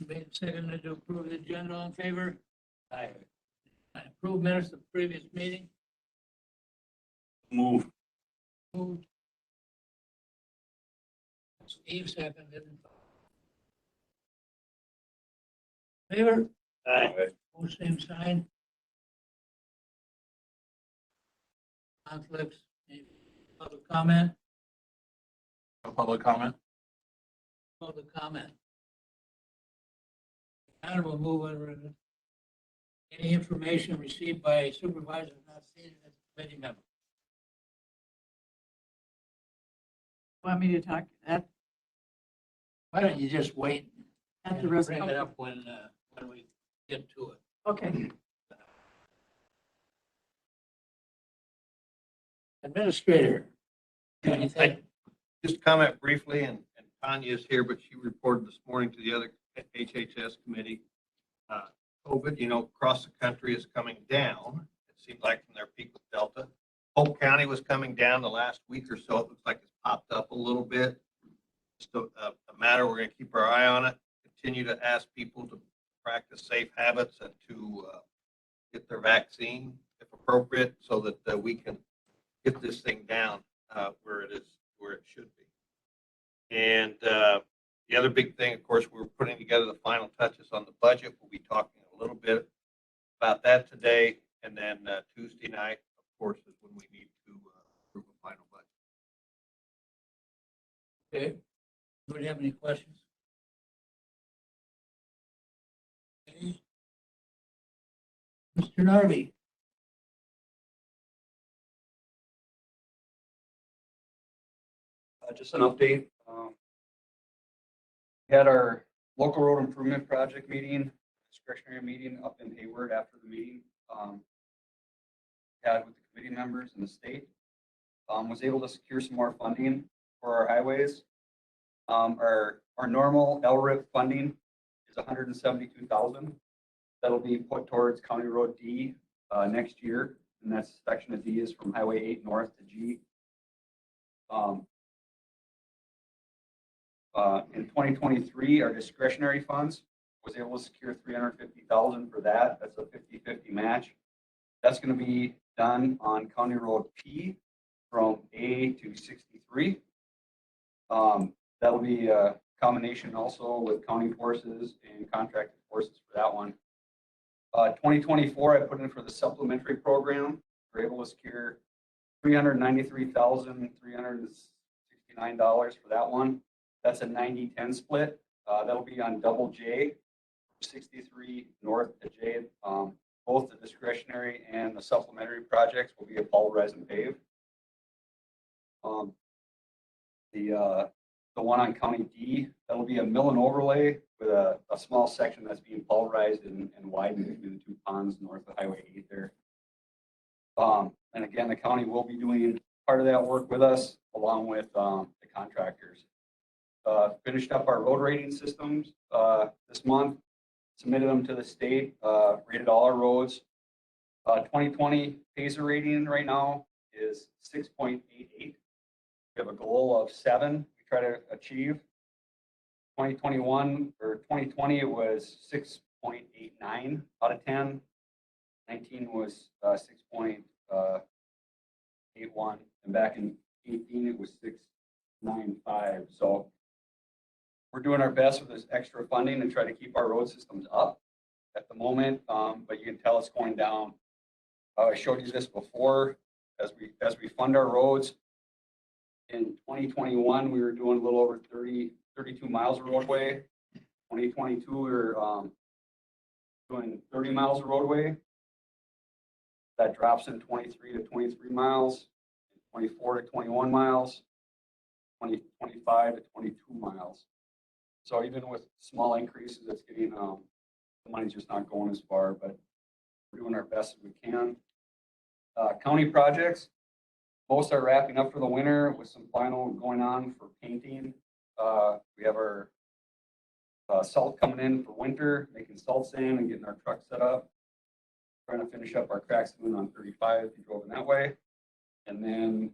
made and seconded to approve the agenda. All in favor? Aye. Approve minutes of the previous meeting. Move. Moved. Steve seconded. Favor? Aye. All same sign. Conflicts? Any public comment? No public comment? Public comment. Now we'll move over to any information received by a supervisor not seated as a committee member. Want me to talk at Why don't you just wait the and bring resolution? it up when we get to it? Okay, Administrator, anything? Just comment briefly, and Tanya's here, but she reported this morning to the other HHS committee. COVID, across the country is coming down. It seemed like from their peak with Delta. Polk County was coming down the last week or so. It looks like it's popped up a little bit. Just a matter, we're going to keep our eye on it. Continue to ask people to practice safe habits and to get their vaccine if appropriate, so that we can get this thing down where it should be. And the other big thing, of course, we're putting together the final touches on the budget. We'll be talking a little bit about that today. And then Tuesday night, of course, is when we need to approve a final budget. Okay. Anybody have any questions? Okay. Mr. Narby? Just an update. We had our local road improvement project meeting, discretionary meeting up in Hayward after the meeting. Had with the committee members and the state. Was able to secure some more funding for our highways. Our normal LRIP funding is $172,000. That'll be put towards County Road D next year, and that section of D is from Highway 8 north to G. In 2023, our discretionary funds was able to secure $350,000 for that. That's a 50-50 match. That's going to be done on County Road P from A to 63. That'll be a combination also with county forces and contracted forces for that one. 2024, I put in for the supplementary program. We're able to secure $393,369 for that one. That's a 90-10 split. That'll be on double J, 63 north to J. Both the discretionary and the supplementary projects will be a pulverize and pave. The one on County D, that'll be a mill and overlay with a small section that's being pulverized and widened between the two ponds north of Highway 8 there. And again, the county will be doing part of that work with us along with the contractors. Finished up our road rating systems this month, submitted them to the state, rated all our roads. 2020 PASER rating right now is 6.88. We have a goal of 7 we try to achieve. 2021 or 2020 it was 6.89 out of 10. 19 was 6.81, and back in 18 it was 6.95. So we're doing our best with this extra funding and try to keep our road systems up at the moment, but you can tell it's going down. I showed you this before. As we fund our roads, in 2021 we were doing a little over 32 miles of roadway. 2022 we were doing 30 miles of roadway. That drops in 23 to 23 miles, 24 to 21 miles, 25 to 22 miles. So even with small increases, it's getting, the money's just not going as far, but we're doing our best as we can. County projects, most are wrapping up for the winter with some final going on for painting. We have our salt coming in for winter, making salt sand and getting our truck set up. Trying to finish up our crack sealing on 35 if you drove in that way. And then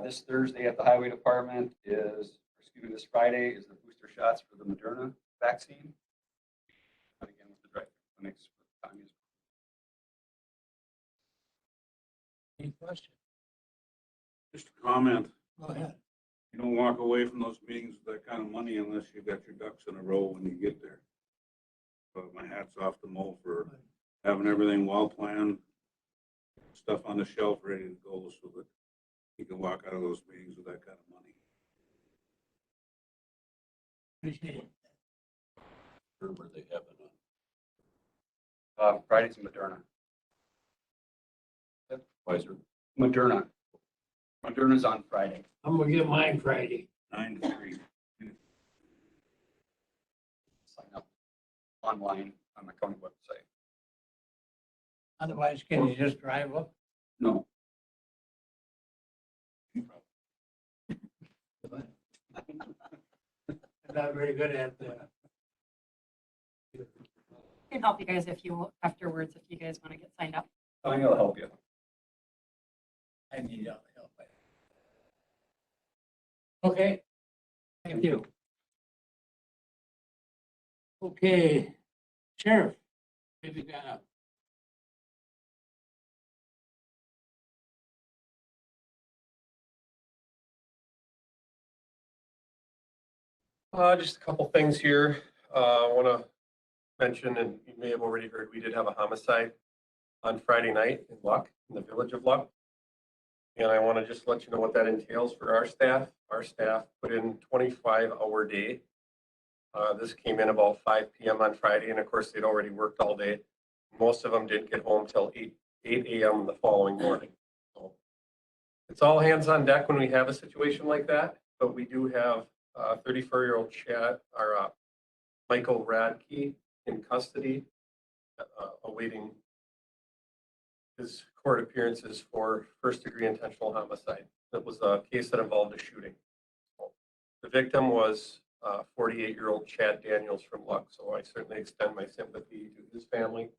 this Thursday at the highway department this Friday is the booster shots for the Moderna vaccine. And again, with the drive clinics for Tanya's. Any questions? Just a comment, Go ahead. you don't walk away from those meetings with that kind of money unless you got your ducks in a row when you get there. But my hat's off to Mo for having everything well planned, stuff on the shelf ready to go so that you can walk out of those meetings with that kind of money. Appreciate it. Or where they have it Friday's Moderna. Pfizer, Moderna. Moderna's on Friday. I'm gonna get mine Friday. 9 to 3. Sign up online on the county website. Otherwise, can you just drive up? No, I'm not very good at that. Can help you guys if you, afterwards, if you guys want to get signed up. Tanya will help you. I need all the help. Okay, thank you. Okay, Sheriff, maybe got up. Just a couple things here. I want to mention, and you may have already heard, we did have a homicide on Friday night in Luck, in the village of Luck. And I want to just let you know what that entails for our staff. Our staff put in 25-hour day. This came in about 5 p.m. on Friday, and of course, they'd already worked all day. Most of them didn't get home till 8 a.m. the following morning. So it's all hands on deck when we have a situation like that, but we do have 34-year-old Chad, or Michael Radke in custody, awaiting his court appearances for first-degree intentional homicide. That was a case that involved a shooting. The victim was 48-year-old Chad Daniels from Luck, so I certainly extend my sympathy to his family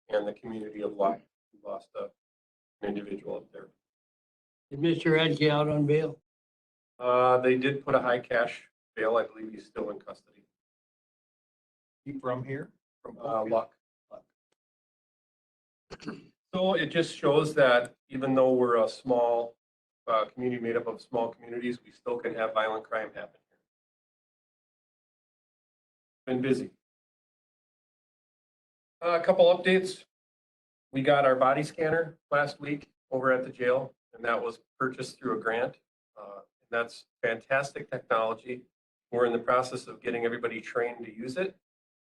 and the community of Luck who lost an individual up there. Is Mr. Edke out on bail? They did put a high cash bail. I believe he's still in custody. You from here? From Luck. So it just shows that even though we're a small community made up of small communities, we still can have violent crime happen here. Been busy. A couple updates. We got our body scanner last week over at the jail, and that was purchased through a grant. And that's fantastic technology. We're in the process of getting everybody trained to use it.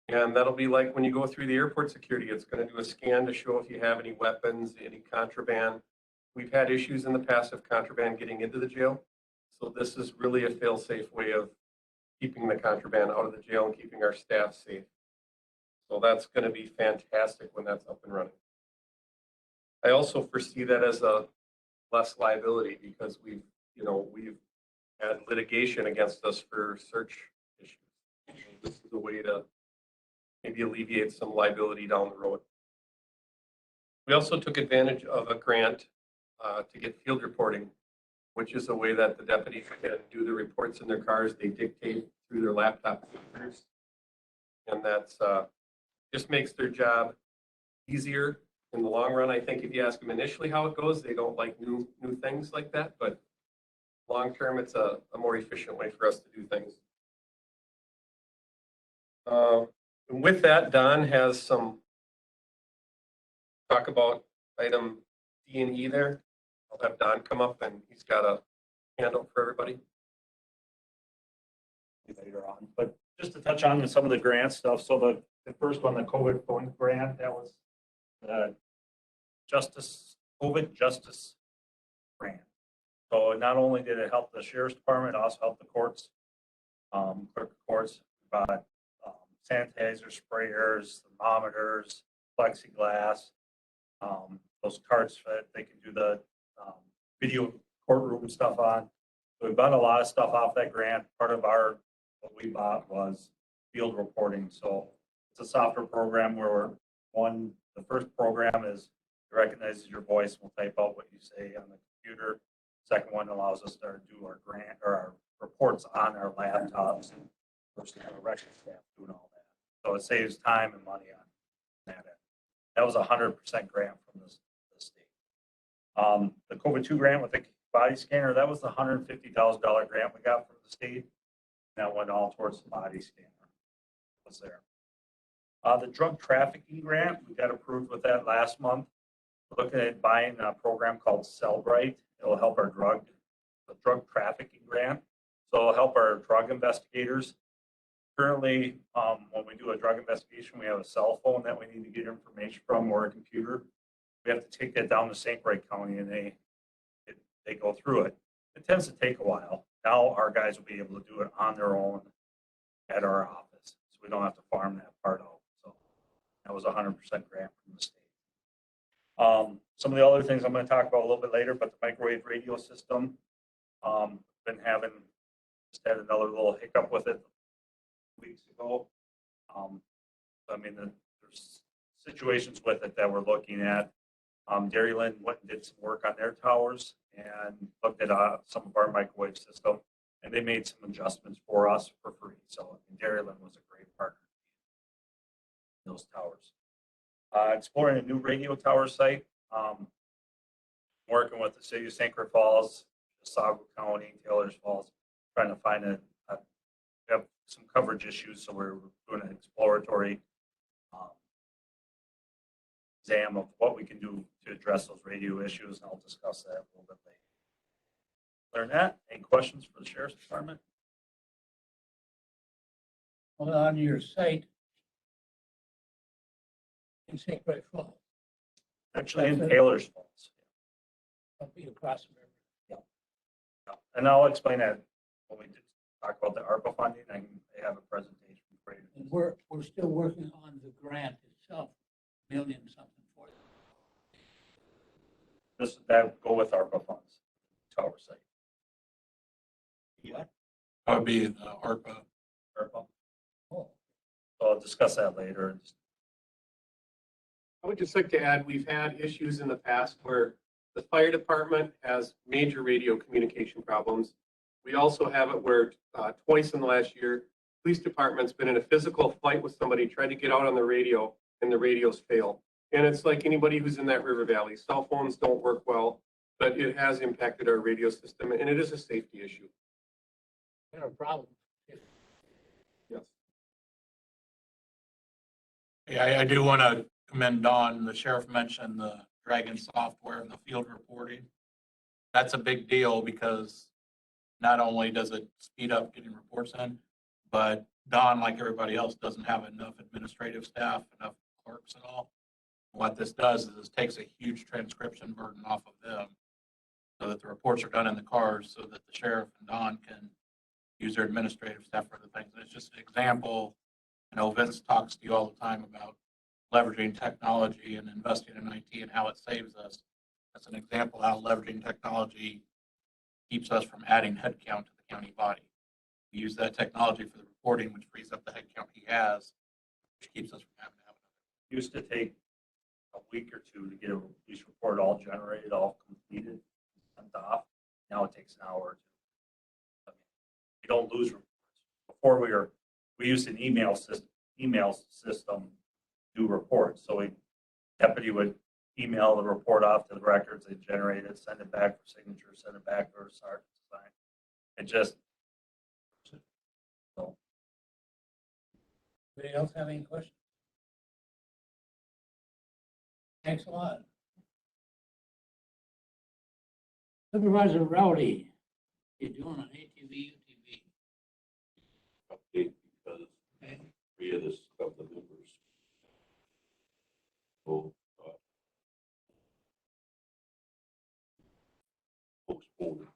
And that'll be like when you go through the airport security, it's going to do a scan to show if you have any weapons, any contraband. We've had issues in the past of contraband getting into the jail. So this is really a fail-safe way of keeping the contraband out of the jail and keeping our staff safe. So that's going to be fantastic when that's up and running. I also foresee that as a less liability because we've had litigation against us for search issues. So this is a way to maybe alleviate some liability down the road. We also took advantage of a grant to get field reporting, which is a way that the deputies can do the reports in their cars. They dictate through their laptop computers. And that's just makes their job easier in the long run. I think if you ask them initially how it goes, they don't like new things like that, but long term, it's a more efficient way for us to do things. And with that, Don has some talk about item D and E there. I'll have Don come up and he's got a handout for everybody. later on, but just to touch on some of the grant stuff. So the first one, the COVID phone grant, that was the COVID Justice Grant. So not only did it help the sheriff's department, it also helped the courts, clerk of courts, bought sanitizer sprayers, thermometers, plexiglass, those carts that they can do the video courtroom stuff on. So we bought a lot of stuff off that grant. Part of what we bought was field reporting. So it's a software program where the first program is it recognizes your voice. We'll type out what you say on the computer. Second one allows us to do our grant or our reports on our laptops. person on the record staff doing all that. So it saves time and money on that end. That was 100% grant from the state. The COVID-2 grant with the body scanner, that was the $150,000 grant we got from the state. That went all towards the body scanner. Was there. The drug trafficking grant, we got approved with that last month. We're looking at buying a program called Cellbrite. It'll help our drug trafficking grant. So it'll help our drug investigators. Currently, when we do a drug investigation, we have a cell phone that we need to get information from or a computer. We have to take that down to St. Croix County and they go through it. It tends to take a while. Now our guys will be able to do it on their own at our office. So we don't have to farm that part out. So that was 100% grant from the state. Some of the other things I'm going to talk about a little bit later, but the microwave radio system, just had another little hiccup with it weeks ago. I mean, there's situations with it that we're looking at. Dairyland went and did some work on their towers and looked at some of our microwave system, and they made some adjustments for us for free. So Dairyland was a great partner in those towers. Exploring a new radio tower site. Working with the city of St. Croix Falls, Sago County, Taylor's Falls, trying to find we have some coverage issues, so we're doing an exploratory exam of what we can do to address those radio issues, and I'll discuss that a little bit later. Learn that. Any questions for the Sheriff's Department? Well, on your site in St. Croix Falls, Actually, in Taylor's Falls. I'll be across the river. And I'll explain that when we talk about the ARPA funding. I have a presentation for you. And we're still working on the grant itself, million something for it. That go with ARPA funds, tower site. What? That would be the ARPA. ARPA. Oh, So I'll discuss that later. I would just like to add, we've had issues in the past where the fire department has major radio communication problems. We also have it where twice in the last year, police department's been in a physical fight with somebody, tried to get out on the radio, and the radios fail. And it's like anybody who's in that river valley, cell phones don't work well, but it has impacted our radio system, and it is a safety issue. got a problem. Yes. Yeah, I do want to commend Don. The sheriff mentioned the Dragon software and the field reporting. That's a big deal because not only does it speed up getting reports in, but Don, like everybody else, doesn't have enough administrative staff, enough clerks and all. What this does is this takes a huge transcription burden off of them so that the reports are done in the cars so that the sheriff and Don can use their administrative staff for other things. And it's just an example. I know Vince talks to you all the time about leveraging technology and investing in IT and how it saves us. That's an example how leveraging technology keeps us from adding headcount to the county body. We use that technology for the reporting, which frees up the headcount he has, which keeps us from having to have it. Used to take a week or two to get a police report all generated, all completed, sent off. Now it takes an hour or two. You don't lose reports. Before we used an email system to do reports. So deputy would email the report off to the records, they generate it, send it back for signature, send it back for a sergeant to sign. It just so. Anybody else have any questions? Thanks a lot. Supervisor Rowdy, you doing on ATV, UTV? Update because Okay. 3 of the members. So, postpone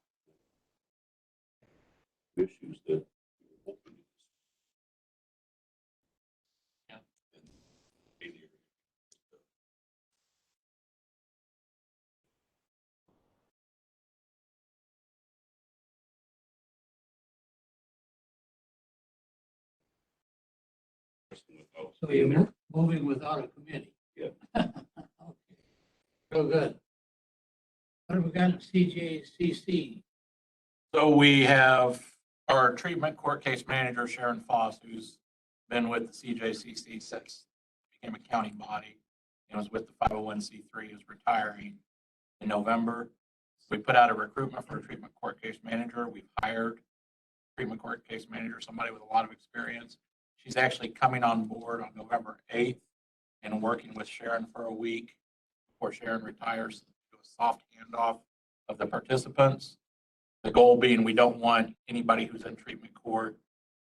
issues that we were hoping to Yeah. failure. So you're moving without a committee? Yeah. Okay. Real good. What have we got in CJCC? So we have our treatment court case manager, Sharon Foss, who's been with the CJCC since it became a county body and was with the 501c3, is retiring in November. So we put out a recruitment for a treatment court case manager. We've hired a treatment court case manager, somebody with a lot of experience. She's actually coming on board on November 8th and working with Sharon for a week before Sharon retires to do a soft handoff of the participants. The goal being we don't want anybody who's in treatment court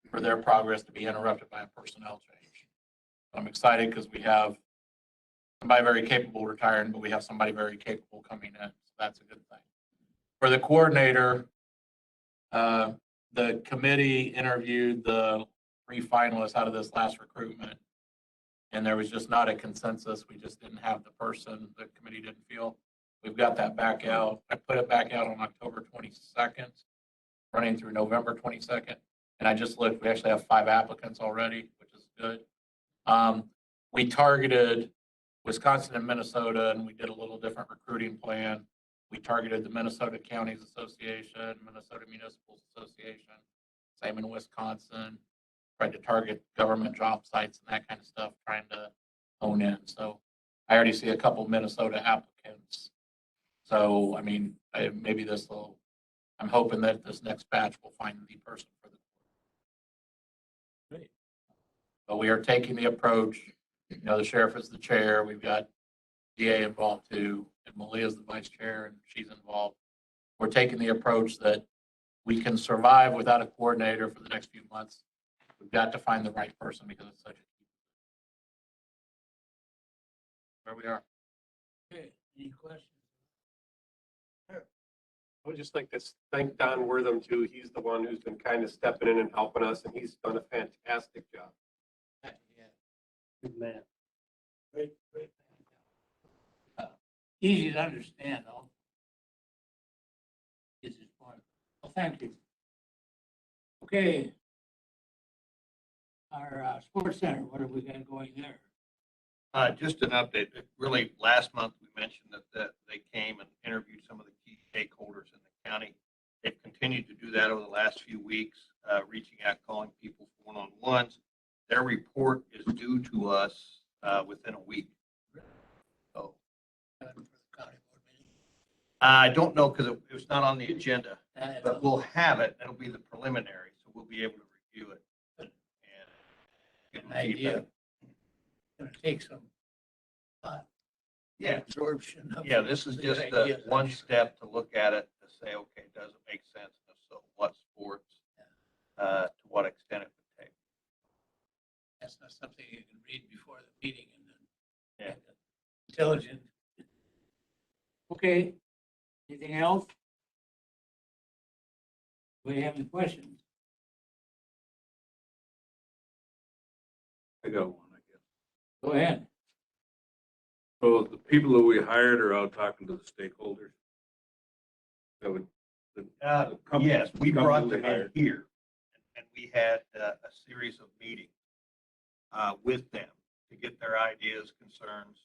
for their progress to be interrupted by a personnel change. I'm excited because we have somebody very capable retiring, but we have somebody very capable coming in. So that's a good thing. For the coordinator, the committee interviewed the 3 finalists out of this last recruitment, and there was just not a consensus. We just didn't have the person the committee didn't feel. We've got that back out. I put it back out on October 22nd, running through November 22nd. And I just looked, we actually have 5 applicants already, which is good. We targeted Wisconsin and Minnesota, and we did a little different recruiting plan. We targeted the Minnesota Counties Association, Minnesota Municipal Association, same in Wisconsin. Tried to target government job sites and that kind of stuff, trying to hone in. So I already see a couple Minnesota applicants. So, I mean, maybe this will, I'm hoping that this next batch will find the person for the court. Great. But we are taking the approach, you know, the sheriff is the chair. We've got DA involved too, and Malia is the vice chair and she's involved. We're taking the approach that we can survive without a coordinator for the next few months. We've got to find the right person because it's such a key. Where we are. Okay, any questions? I would just like to thank Don Wortham too. He's the one who's been kind of stepping in and helping us, and he's done a fantastic job. Yeah. Good man. Great. Easy to understand, though. This is fun. Well, thank you. Okay. Our sports center, what have we got going there? Just an update. Really, last month we mentioned that they came and interviewed some of the key stakeholders in the county. They've continued to do that over the last few weeks, reaching out, calling people for one-on-ones. Their report is due to us within a week. So I don't know because it was not on the agenda, but we'll have it. It'll be the preliminary, so we'll be able to review it and get An idea. feedback. Gonna take some Yeah. absorption. of Yeah, this is the just ideas. one step to look at it, to say, okay, does it make sense? And if so, what sports, to what extent it would take. That's not something you can read before the meeting and then. Yeah. Intelligent. Okay, anything else? Do we have any questions? I got one, I guess. Go ahead. So the people that we hired are out talking to the stakeholders? That would. the company- Yes, we the brought company them in hired. here and we had a series of meetings with them to get their ideas, concerns,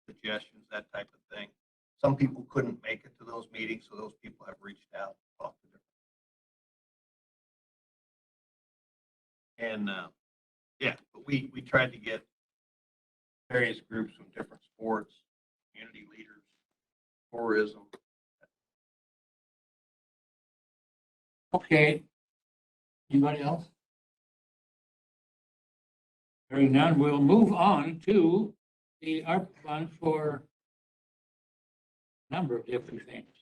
suggestions, that type of thing. Some people couldn't make it to those meetings, so those people have reached out, talked to them. And, yeah, but we tried to get various groups from different sports, community leaders, tourism. Okay. Anybody else? Hearing none, we'll move on to the ARP fund for a number of different things.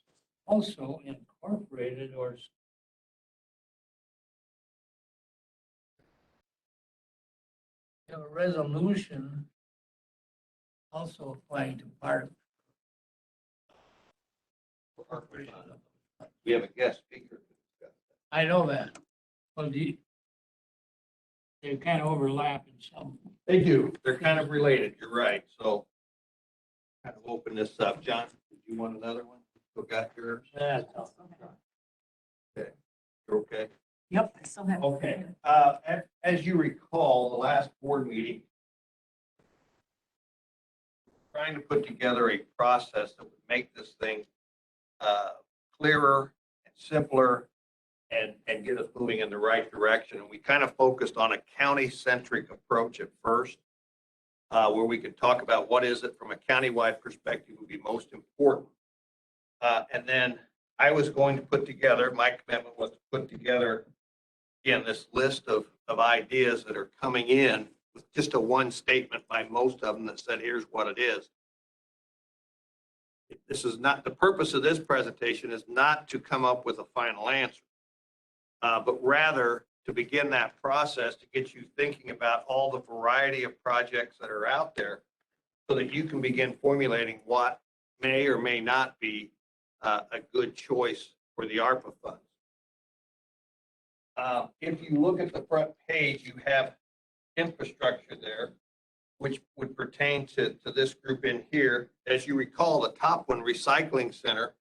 Also incorporated or we have a resolution also applying to part. We have a guest speaker. I know that. Well, they kind of overlap in some. They do. They're kind of related. You're right. So kind of open this up. John, did you want another one? Still got yours? That's Okay. You're okay? Yep, I still have. Okay. As you recall, the last board meeting, trying to put together a process that would make this thing clearer and simpler and get us moving in the right direction. And we kind of focused on a county-centric approach at first, where we could talk about what is it from a countywide perspective would be most important. And then I was going to put together, my commitment was to put together, again, this list of ideas that are coming in with just a one statement by most of them that said, here's what it is. This is not, the purpose of this presentation is not to come up with a final answer, but rather to begin that process to get you thinking about all the variety of projects that are out there so that you can begin formulating what may or may not be a good choice for the ARPA funds. If you look at the front page, you have infrastructure there, which would pertain to this group in here. As you recall, the top one, recycling center,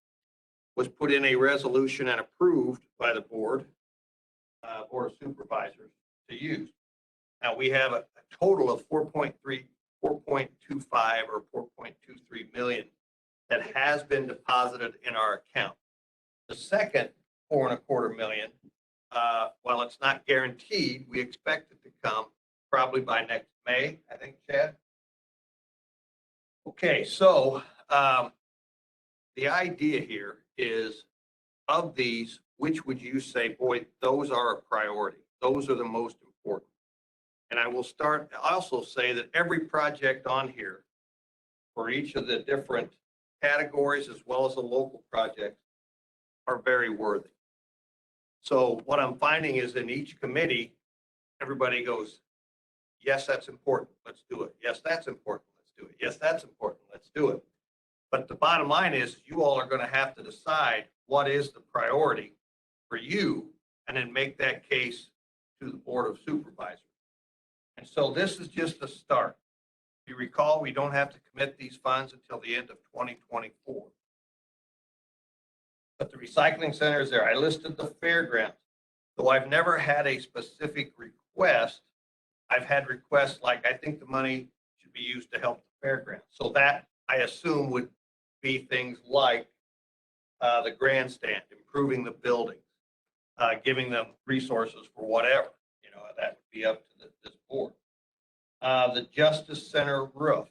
was put in a resolution and approved by the board of supervisors to use. Now we have a total of 4.25 or 4.23 million that has been deposited in our account. The second 4.25 million, while it's not guaranteed, we expect it to come probably by next May, I think, Chad. Okay, so the idea here is, of these, which would you say, boy, those are a priority? Those are the most important. And I will also say that every project on here for each of the different categories, as well as the local projects, are very worthy. So what I'm finding is in each committee, everybody goes, yes, that's important, let's do it. Yes, that's important, let's do it. Yes, that's important, let's do it. But the bottom line is you all are going to have to decide what is the priority for you and then make that case to the Board of Supervisors. And so this is just a start. If you recall, we don't have to commit these funds until the end of 2024. But the recycling center is there. I listed the fairgrounds. Though I've never had a specific request, I've had requests like, I think the money should be used to help the fairgrounds. So that, I assume, would be things like the grandstand, improving the buildings, giving them resources for whatever, that would be up to this board. The Justice Center roof,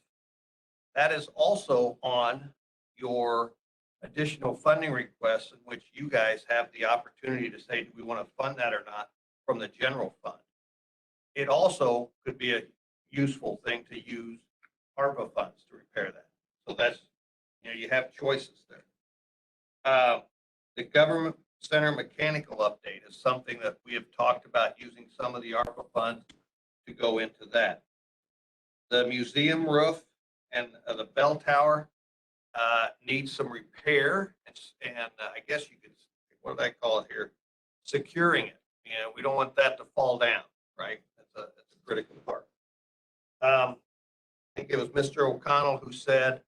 that is also on your additional funding requests in which you guys have the opportunity to say, do we want to fund that or not from the general fund? It also could be a useful thing to use ARPA funds to repair that. So that's, you have choices there. The government center mechanical update is something that we have talked about using some of the ARPA funds to go into that. The museum roof and the bell tower needs some repair, and I guess you could, what do I call it here? Securing it. We don't want that to fall down, right? That's a critical part. I think it was Mr. O'Connell who said,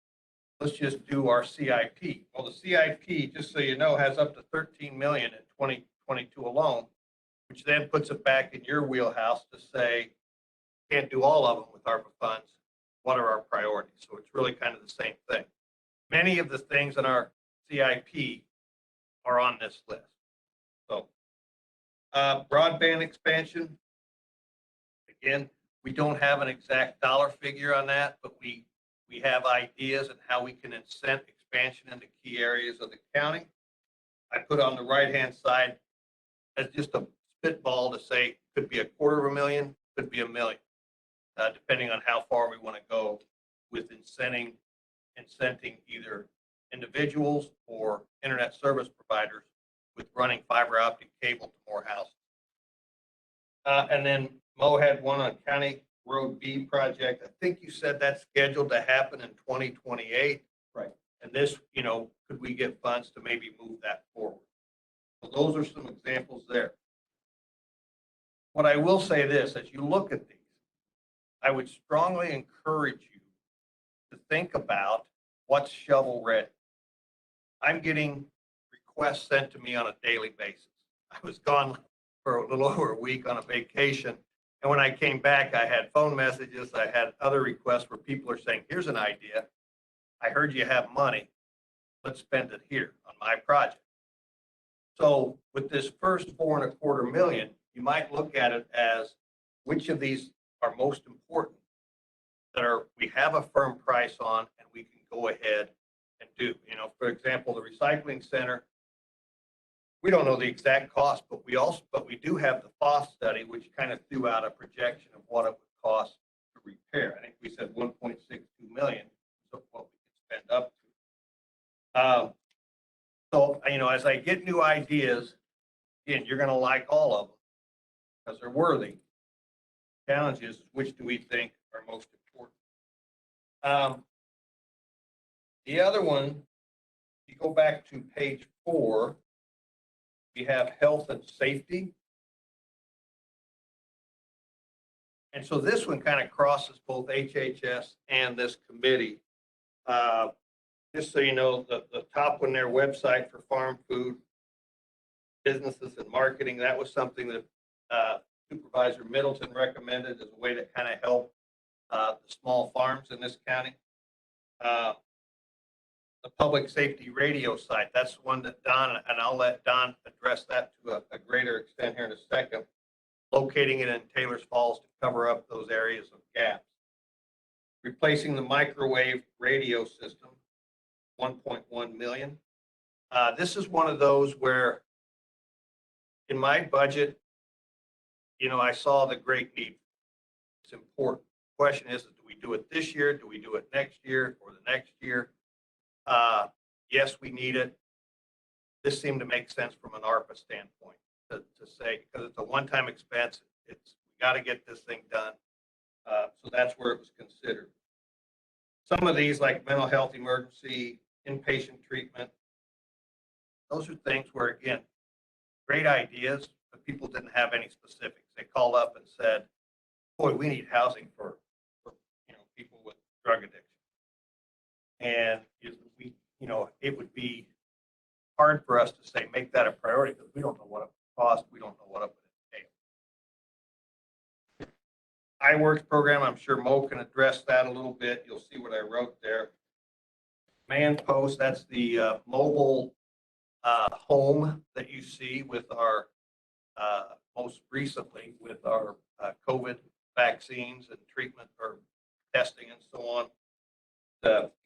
let's just do our CIP. Well, the CIP, just so you know, has up to 13 million in 2022 alone, which then puts it back in your wheelhouse to say, can't do all of them with ARPA funds. What are our priorities? So it's really kind of the same thing. Many of the things in our CIP are on this list. So broadband expansion, again, we don't have an exact dollar figure on that, but we have ideas on how we can incent expansion into key areas of the county. I put on the right-hand side as just a spitball to say, could be $250,000, could be $1 million, depending on how far we want to go with incenting either individuals or internet service providers with running fiber optic cable to more houses. And then Mo had one on County Road B project. I think you said that's scheduled to happen in 2028. Right. And this, could we get funds to maybe move that forward? So those are some examples there. What I will say this, as you look at these, I would strongly encourage you to think about what's shovel ready. I'm getting requests sent to me on a daily basis. I was gone for a little over a week on a vacation. And when I came back, I had phone messages. I had other requests where people are saying, here's an idea. I heard you have money. Let's spend it here on my project. So with this first 4.25 million, you might look at it as which of these are most important that we have a firm price on and we can go ahead and do. For example, the recycling center, we don't know the exact cost, but we do have the FOSS study, which kind of threw out a projection of what it would cost to repair. I think we said 1.62 million, so what we could spend up to. So, as I get new ideas, again, you're going to like all of them because they're worthy. Challenge is, which do we think are most important? The other one, if you go back to page 4, we have health and safety. And so this one kind of crosses both HHS and this committee. Just so you know, the top one there, website for farm food businesses and marketing, that was something that Supervisor Middleton recommended as a way to kind of help the small farms in this county. The public safety radio site, that's one that Don, and I'll let Don address that to a greater extent here in a second, locating it in Taylor's Falls to cover up those areas of gaps. Replacing the microwave radio system, 1.1 million. This is one of those where in my budget, I saw the great need. It's important. The question is, do we do it this year? Do we do it next year or the next year? Yes, we need it. This seemed to make sense from an ARPA standpoint to say, because it's a one-time expense. We got to get this thing done. So that's where it was considered. Some of these, like mental health emergency, inpatient treatment, those are things where, again, great ideas, but people didn't have any specifics. They called up and said, boy, we need housing for people with drug addiction. And it would be hard for us to say, make that a priority because we don't know what it would cost. We don't know what it would entail. iWorks program, I'm sure Mo can address that a little bit. You'll see what I wrote there. Command post, that's the mobile home that you see with our, most recently with our COVID vaccines and treatment or testing and so on.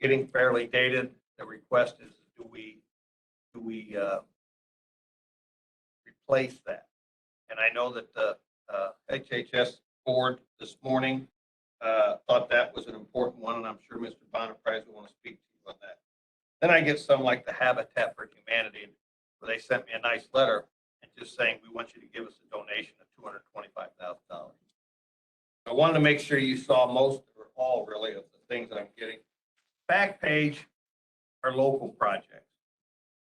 Getting fairly dated. The request is, do we replace that? And I know that the HHS board this morning thought that was an important one, and I'm sure Mr. Bonaprise will want to speak to you on that. Then I get some like the Habitat for Humanity, where they sent me a nice letter and just saying, we want you to give us a donation of $225,000. I wanted to make sure you saw most or all really of the things that I'm getting. Back page are local projects.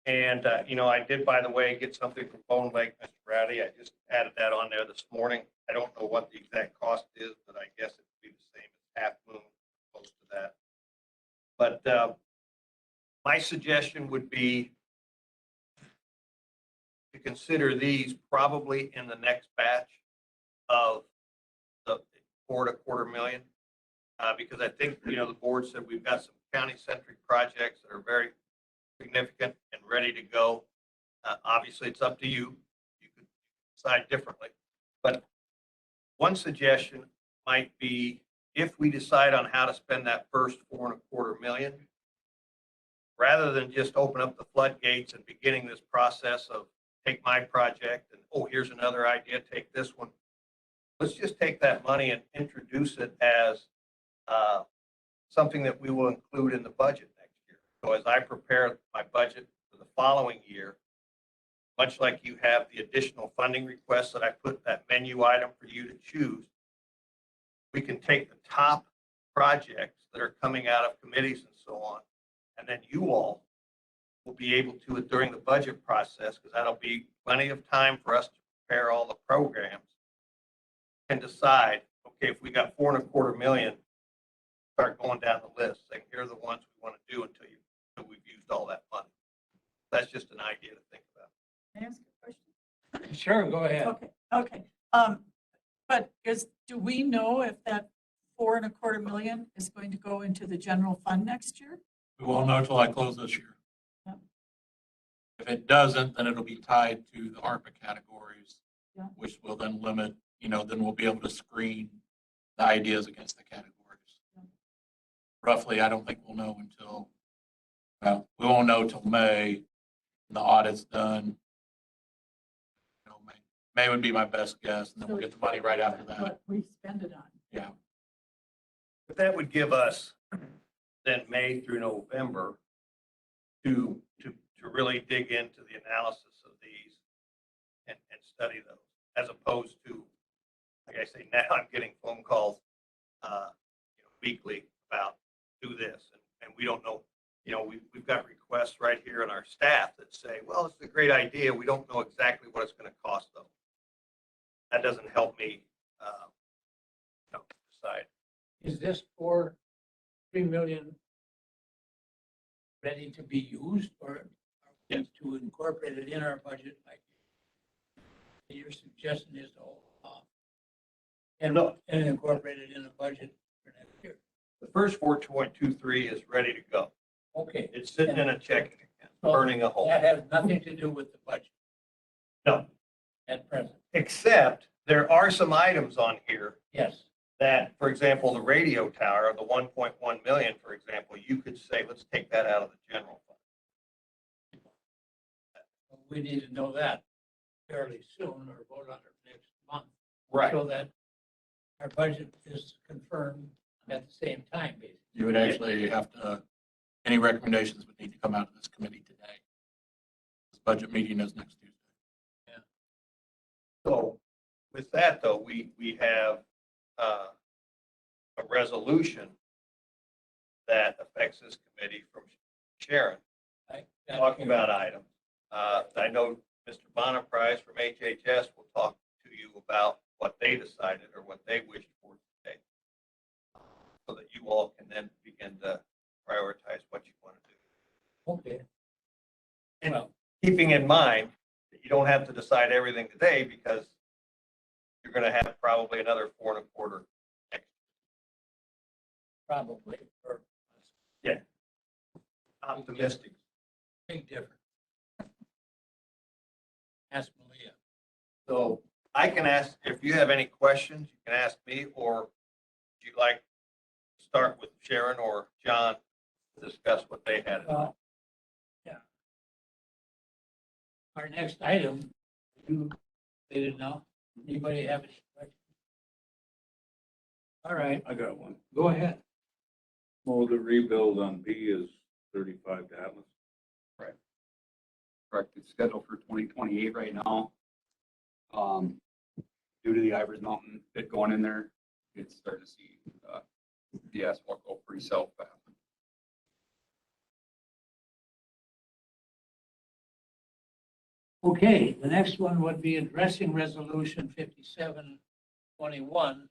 And, I did, by the way, get something from Bone Lake, Mr. Rowdy. I just added that on there this morning. I don't know what the exact cost is, but I guess it would be the same as Half Moon, close to that. But my suggestion would be to consider these probably in the next batch of the 4.25 million. Because I think, the board said we've got some county-centric projects that are very significant and ready to go. Obviously, it's up to you. You could decide differently. But one suggestion might be if we decide on how to spend that first 4.25 million, rather than just open up the floodgates and beginning this process of take my project and, oh, here's another idea, take this one. Let's just take that money and introduce it as something that we will include in the budget next year. So as I prepare my budget for the following year, much like you have the additional funding requests that I put that menu item for you to choose, we can take the top projects that are coming out of committees and so on, and then you all will be able to, during the budget process, because that'll be plenty of time for us to prepare all the programs, and decide, okay, if we got 4.25 million, start going down the list, saying here are the ones we want to do until we've used all that money. That's just an idea to think about. Can I ask a question? Sure, go ahead. Okay. But do we know if that 4.25 million is going to go into the general fund next year? We won't know till I close this year. If it doesn't, then it'll be tied to the ARPA categories, Yeah. which will then limit, then we'll be able to screen the ideas against the categories. Roughly, I don't think we'll know until, well, we won't know till May. The audit's done. May would be my best guess, and then we'll get the money right after that. What we spend it on. Yeah. But that would give us then May through November to really dig into the analysis of these and study those, as opposed to, like I say, now I'm getting phone calls, weekly about do this, and we don't know, we've got requests right here in our staff that say, well, it's a great idea. We don't know exactly what it's going to cost though. That doesn't help me, decide. Is this for 3 million ready to be used, or are we to incorporate it in our budget? Like your suggestion is to hold off and incorporate it in the budget for next year. The first 4.23 is ready to go. Okay. It's sitting in a checking account, So burning a hole. That has nothing to do with the budget No, at present. except there are some items on here Yes. that, for example, the radio tower, the 1.1 million, for example, you could say, let's take that out of the general fund. We need to know that fairly soon or vote on it next month. Right. So that our budget is confirmed at the same time, basically. You would actually have to, any recommendations would need to come out of this committee today. This budget meeting is next Tuesday. So with that, though, we have a resolution that affects this committee from Sharon, talking about items. I know Mr. Bonaprise from HHS will talk to you about what they decided or what they wished for today, so that you all can then begin to prioritize what you want to do. Okay. And Well, keeping in mind that you don't have to decide everything today, because you're going to have probably another 4.25 next probably, or year. Optimistic. big difference. Ask Malia. So I can ask, if you have any questions, you can ask me, or would you like to start with Sharon or John to discuss what they had? Yeah. Our next item, you didn't know. Anybody have any questions? All right, I got one. go ahead. Well, the rebuild on B is 35 to Atlas. Correct. It's scheduled for 2028 right now. Due to the Ivers Mountain pit going in there, it's starting to see the asphalt go pretty south fast. Okay, the next one would be addressing resolution 5721.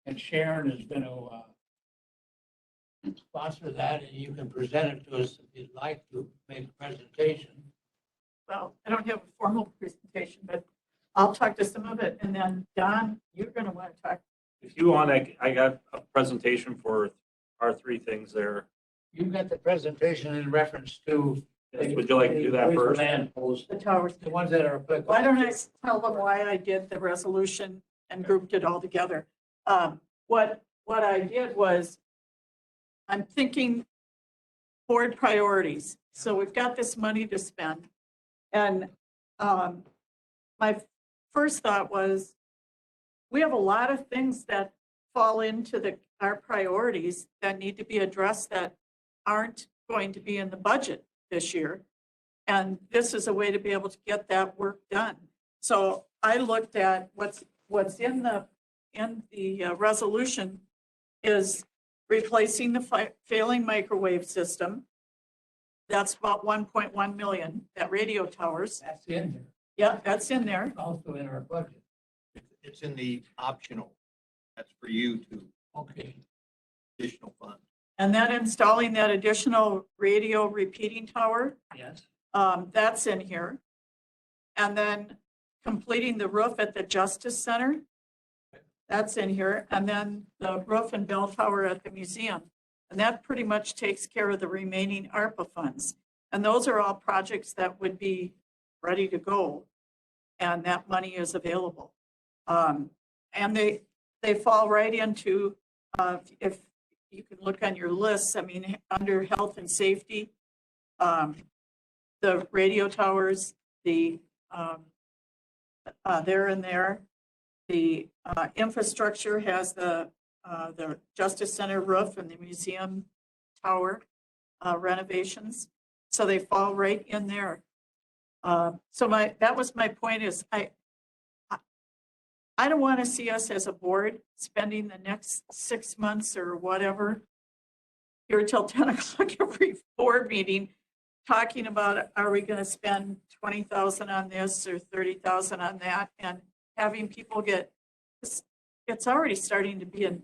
And Sharon is going to sponsor that, and you can present it to us if you'd like to make a presentation. Well, I don't have a formal presentation, but I'll talk to some of it. And then Don, you're going to want to talk. If you want, I got a presentation for our three things there. You've got the presentation in reference to. Would you like to do that first? Land posts, The towers. the ones that are applicable. Why don't I tell them why I did the resolution and grouped it all together? What I did was, I'm thinking board priorities. So we've got this money to spend. And my first thought was, we have a lot of things that fall into our priorities that need to be addressed that aren't going to be in the budget this year. And this is a way to be able to get that work done. So I looked at what's in the resolution is replacing the failing microwave system. That's about 1.1 million, that radio towers. That's in here, Yeah, that's in there. also in our budget. It's in the optional. That's for you to Okay, additional fund. And then installing that additional radio repeating tower, yes. that's in here. And then completing the roof at the Justice Center, that's in here. And then the roof and bell tower at the museum. And that pretty much takes care of the remaining ARPA funds. And those are all projects that would be ready to go. And that money is available. And they fall right into, if you can look on your lists, I mean, under health and safety, the radio towers, they're in there. The infrastructure has the Justice Center roof and the museum tower renovations. So they fall right in there. So that was my point is I don't want to see us as a board spending the next 6 months or whatever here till 10 o'clock every board meeting talking about, are we going to spend 20,000 on this or 30,000 on that, and having people it's already starting to be in,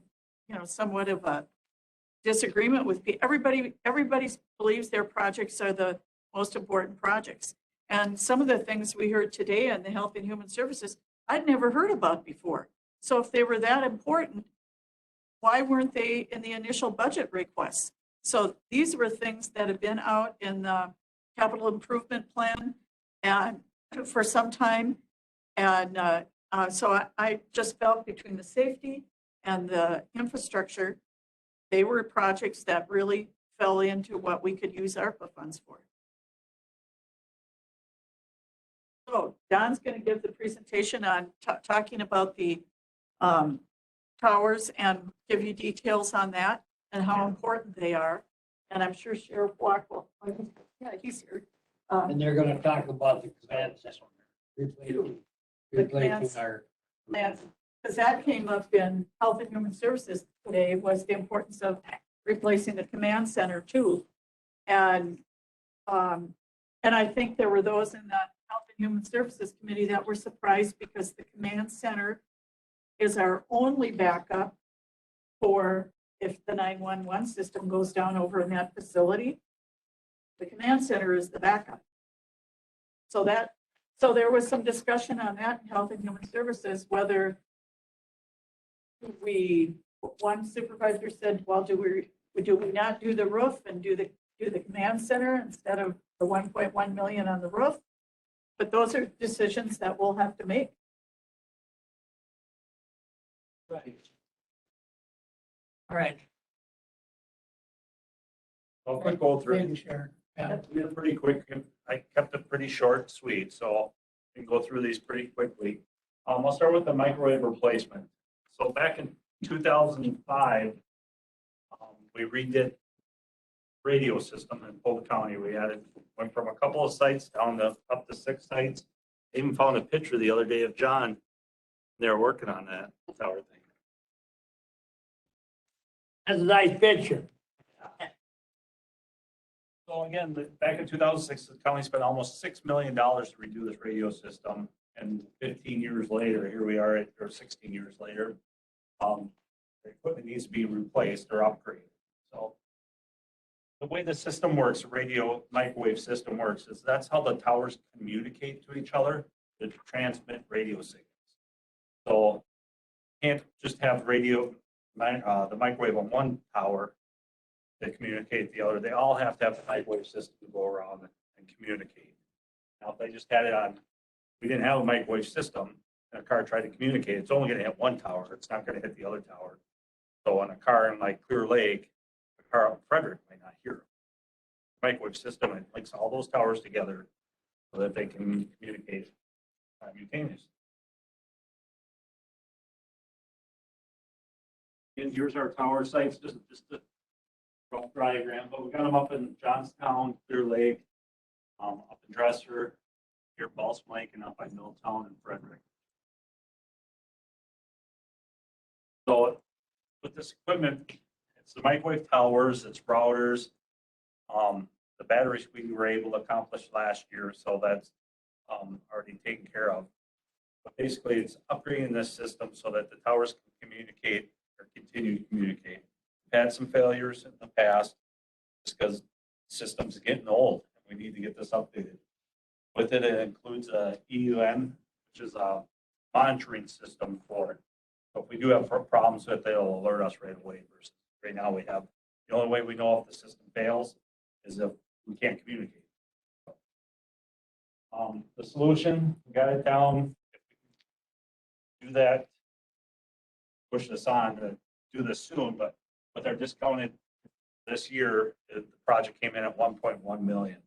somewhat of a disagreement with everybody. Everybody believes their projects are the most important projects. And some of the things we heard today in the Health and Human Services, I'd never heard about before. So if they were that important, why weren't they in the initial budget requests? So these were things that have been out in the capital improvement plan and for some time. And so I just felt between the safety and the infrastructure, they were projects that really fell into what we could use ARPA funds for. So Don's going to give the presentation on talking about the towers and give you details on that and how important they are. And I'm sure Sheriff Block will, yeah, he's here. And they're gonna talk about the command system. Replacing our. Because that came up in Health and Human Services today, was the importance of replacing the command center too. And I think there were those in the Health and Human Services Committee that were surprised because the command center is our only backup for if the 911 system goes down over in that facility. The command center is the backup. So there was some discussion on that in Health and Human Services, whether one supervisor said, well, do we not do the roof and do the command center instead of the 1.1 million on the roof? But those are decisions that we'll have to make. Right. All right. Well, quick go through. Thank you, Sharon. Yeah. They're pretty quick. I kept it pretty short and sweet, so we can go through these pretty quickly. I'll start with the microwave replacement. So back in 2005, we redid radio system in Polk County. We went from a couple of sites down to up to 6 sites. I even found a picture the other day of John. They were working on that tower thing. That's a nice picture. So again, back in 2006, the county spent almost $6 million to redo this radio system. And 15 years later, here we are, or 16 years later, the equipment needs to be replaced or upgraded. So the way the system works, the radio microwave system works, is that's how the towers communicate to each other to transmit radio signals. So you can't just have the microwave on one tower that communicate the other. They all have to have a microwave system to go around and communicate. Now, if they just had it on, we didn't have a microwave system, and a car tried to communicate, it's only gonna hit one tower, it's not gonna hit the other tower. So on a car in like Clear Lake, a car up in Frederick might not hear it. Microwave system, it links all those towers together so that they can communicate simultaneously. And here's our tower sites, just a rough diagram, but we got them up in Johnstown, Clear Lake, up in Dresser, here Balls Mike, and up by Milltown and Frederick. So with this equipment, it's the microwave towers, it's routers, the batteries we were able to accomplish last year, so that's already taken care of. But basically, it's upgrading this system so that the towers can communicate or continue to communicate. We've had some failures in the past just because the system's getting old and we need to get this updated. With it, it includes a EUN, which is a monitoring system for it. So if we do have problems with it, they'll alert us right away. Versus right now, the only way we know if the system fails is if we can't communicate. The solution, we got it down. If we can do that, push this on to do this soon, but they're discounted this year, the project came in at 1.1 million.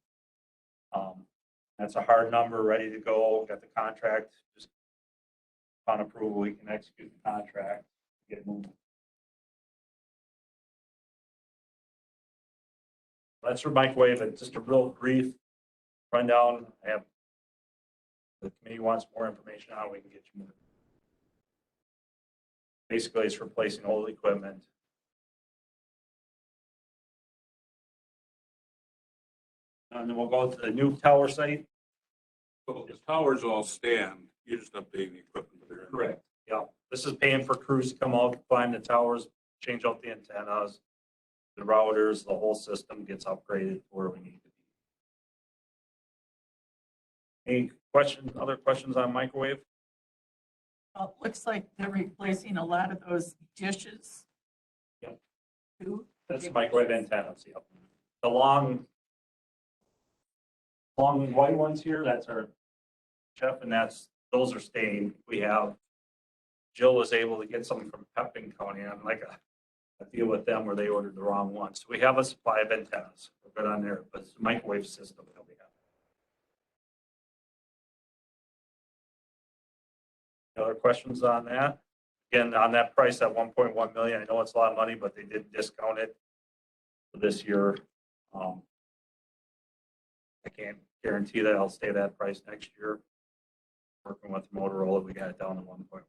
That's a hard number, ready to go, got the contract, just upon approval, we can execute the contract, get it moving. That's for microwave, and just a real brief rundown. I have, the committee wants more information on, we can get you more. Basically, it's replacing old equipment. And then we'll go to the new tower site. Well, the towers all stand, you're just updating the equipment that they're in. Correct. Yeah, this is paying for crews to come out, climb the towers, change out the antennas, the routers, the whole system gets upgraded to where we need to be. Any questions, other questions on microwave? Well, it looks like they're replacing a lot of those dishes. Yep. Too. That's microwave antennas, yep. The long white ones here, that's our Jeff, and those are staying. We have, Jill was able to get something from Pepin County, and I'm like a deal with them where they ordered the wrong ones. So we have a supply of antennas. We're good on there, but it's the microwave system that we have. Other questions on that? Again, on that price, at 1.1 million, I know it's a lot of money, but they did discount it for this year. I can't guarantee that I'll stay that price next year. Working with Motorola, we got it down to 1.1.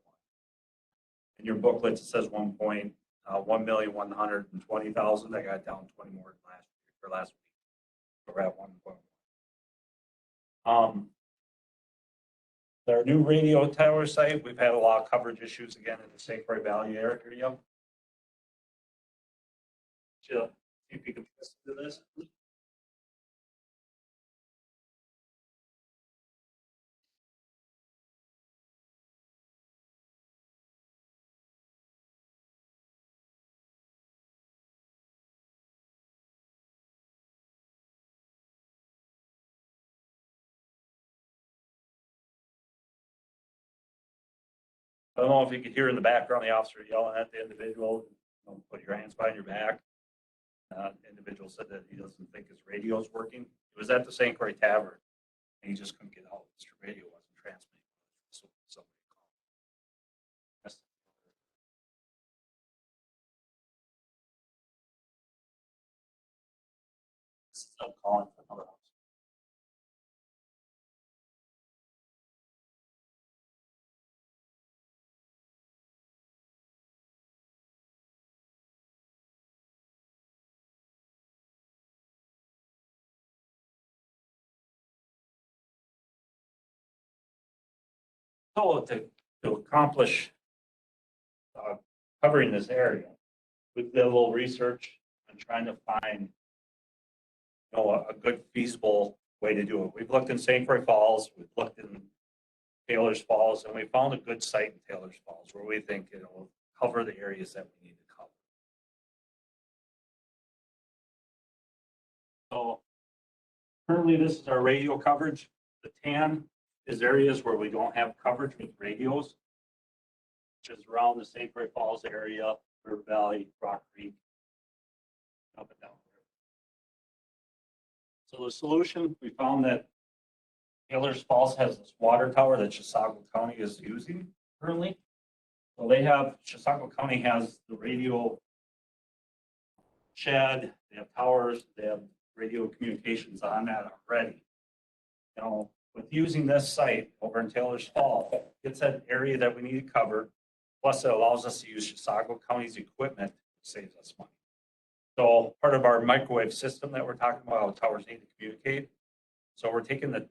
In your booklets, it says 1,120,000. I got it down 20 more last week. So we're at 1.1. Our new radio tower site, we've had a lot of coverage issues again in the St. Croix Valley area. Jill, see if you can listen to this. I don't know if you could hear in the background, the officer yelling at the individual, put your hands behind your back. The individual said that he doesn't think his radio is working. It was at the St. Croix Tavern, and he just couldn't get out. Mr. Radio wasn't transmitting. So somebody called. I'm calling for another house. So to accomplish covering this area, we did a little research and trying to find a good feasible way to do it. We've looked in St. Croix Falls, we've looked in Taylor's Falls, and we found a good site in Taylor's Falls where we think it will cover the areas that we need to cover. So currently this is our radio coverage. The tan is areas where we don't have coverage with radios, which is around the St. Croix Falls area, River Valley, Rock Creek, up and down. So the solution, we found that Taylor's Falls has this water tower that Chisago County is using currently. So Chisago County has the radio shed, they have towers, they have radio communications on that already. With using this site over in Taylor's Falls, it's an area that we need to cover. Plus it allows us to use Chisago County's equipment, which saves us money. So part of our microwave system that we're talking about, how towers need to communicate. So we're taking the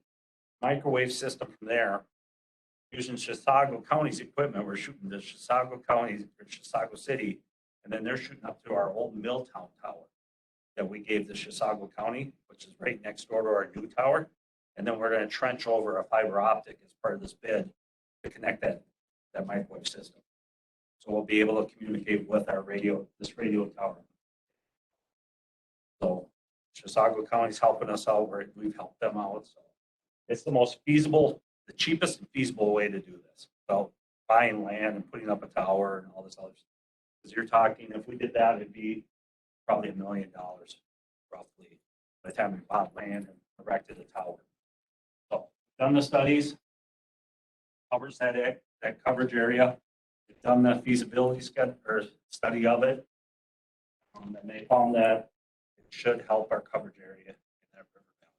microwave system from there, using Chisago County's equipment. We're shooting to Chisago County or Chisago City, and then they're shooting up to our old Milltown tower that we gave to Chisago County, which is right next door to our new tower. And then we're going to trench over a fiber optic as part of this bid to connect that microwave system. So we'll be able to communicate with our this radio tower. So Chisago County's helping us out, we've helped them out. So It's the most feasible, the cheapest and feasible way to do this. So buying land and putting up a tower and all this other stuff. Because you're talking, if we did that, it'd be probably $1 million roughly by the time we bought land and erected a tower. So done the studies, covers that coverage area. We've done the feasibility study of it. And they found that it should help our coverage area in that river valley.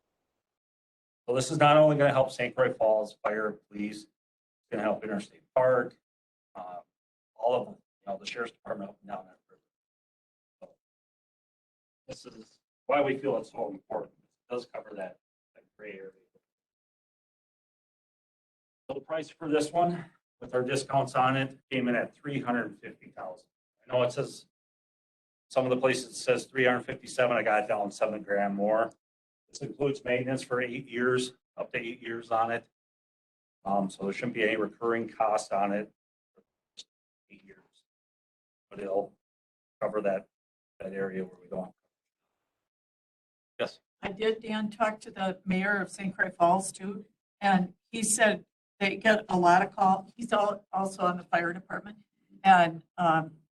So this is not only going to help St. Croix Falls Fire, Police, it's going to help Interstate Park, all of them, the Sheriff's Department up and down that river. So this is why we feel it's so important. It does cover that gray area. So the price for this one, with our discounts on it, came in at $350,000. I know it says, some of the places it says 357, I got it down $7,000 more. This includes maintenance for 8 years, up to 8 years on it. So there shouldn't be any recurring cost on it for 8 years. But it'll cover that area where we don't. Yes. I did, Dan, talk to the mayor of St. Croix Falls too, and he said they get a lot of calls. He's also on the fire department. And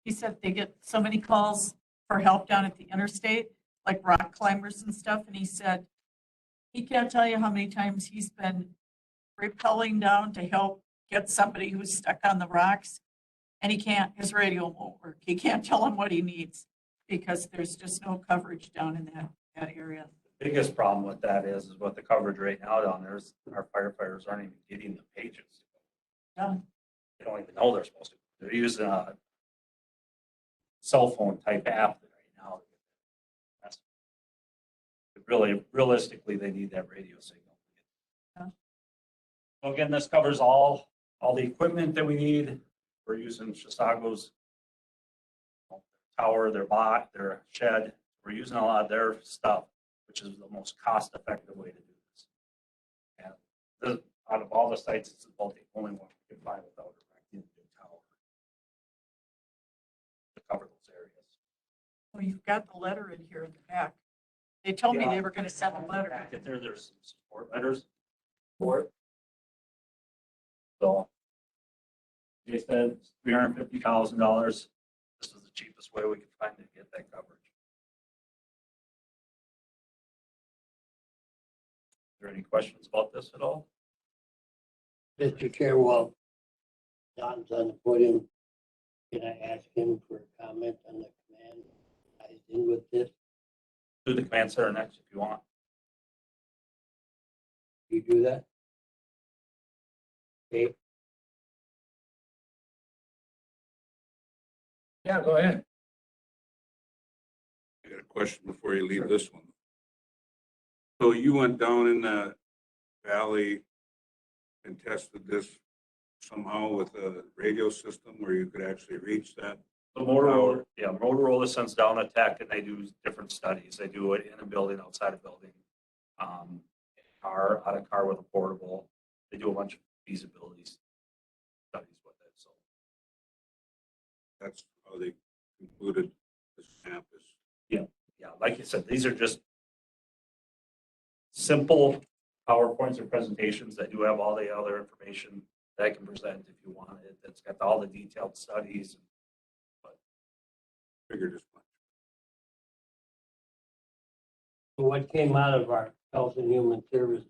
he said they get so many calls for help down at the interstate, like rock climbers and stuff. And he said he can't tell you how many times he's been rappelling down to help get somebody who's stuck on the rocks. And he can't, his radio won't work. He can't tell him what he needs because there's just no coverage down in that area. Biggest problem with that is with the coverage right now down there is our firefighters aren't even getting the pages. Yeah. They don't even know they're supposed to. They're using a cell phone type app right now. Really, realistically, they need that radio signal. Yeah. So again, this covers all the equipment that we need. We're using Chisago's tower, their bot, their shed. We're using a lot of their stuff, which is the most cost-effective way to do this. And out of all the sites, it's about the only one we can find without erecting a new tower to cover those areas. Well, you've got the letter in here in the back. They told me they were going to send a letter. Back at there's some support letters for it. So they said $350,000. This is the cheapest way we could find to get that coverage. Are there any questions about this at all? Mr. Chair, well, Don's on the podium. Can I ask him for a comment on the command ties in with this? Do the command center next if you want. You do that? Okay, Yeah, go ahead. I got a question before you leave this one. So you went down in the valley and tested this somehow with a radio system where you could actually reach that? The Motorola sends down a tech and they do different studies. They do it in a building, outside a building, out of car with a portable. They do a bunch of feasibility studies with it. So That's how they concluded this campus. yeah, like you said, these are just simple PowerPoints or presentations that do have all the other information that I can present if you want it. That's got all the detailed studies. Figured as much. so what came out of our Health and Human Service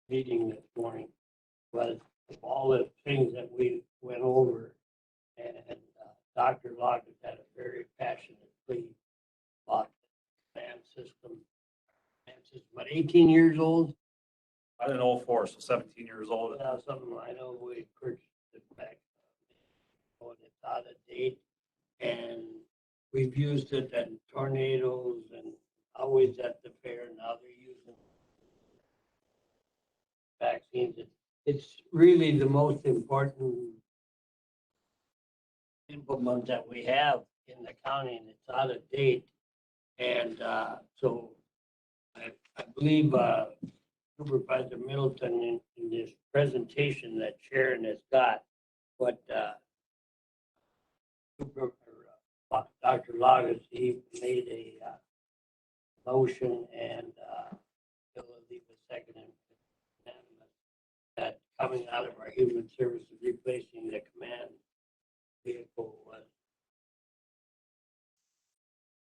meeting this morning was all the things that we went over. And Dr. Loggett had a very passionate plea about the command system. Command system, about 18 years old. I didn't know 04, so 17 years old. Something I know we purchased it back when it's out of date, and we've used it in tornadoes and always at the fair. Now they're using vaccines. It's really the most important implement that we have in the county, and it's out of date. And so I believe Supervisor Middleton in this presentation that Sharon has got, what Dr. Loggett, he made a motion and Bill will leave a second. And coming out of our human services, replacing the command vehicle was.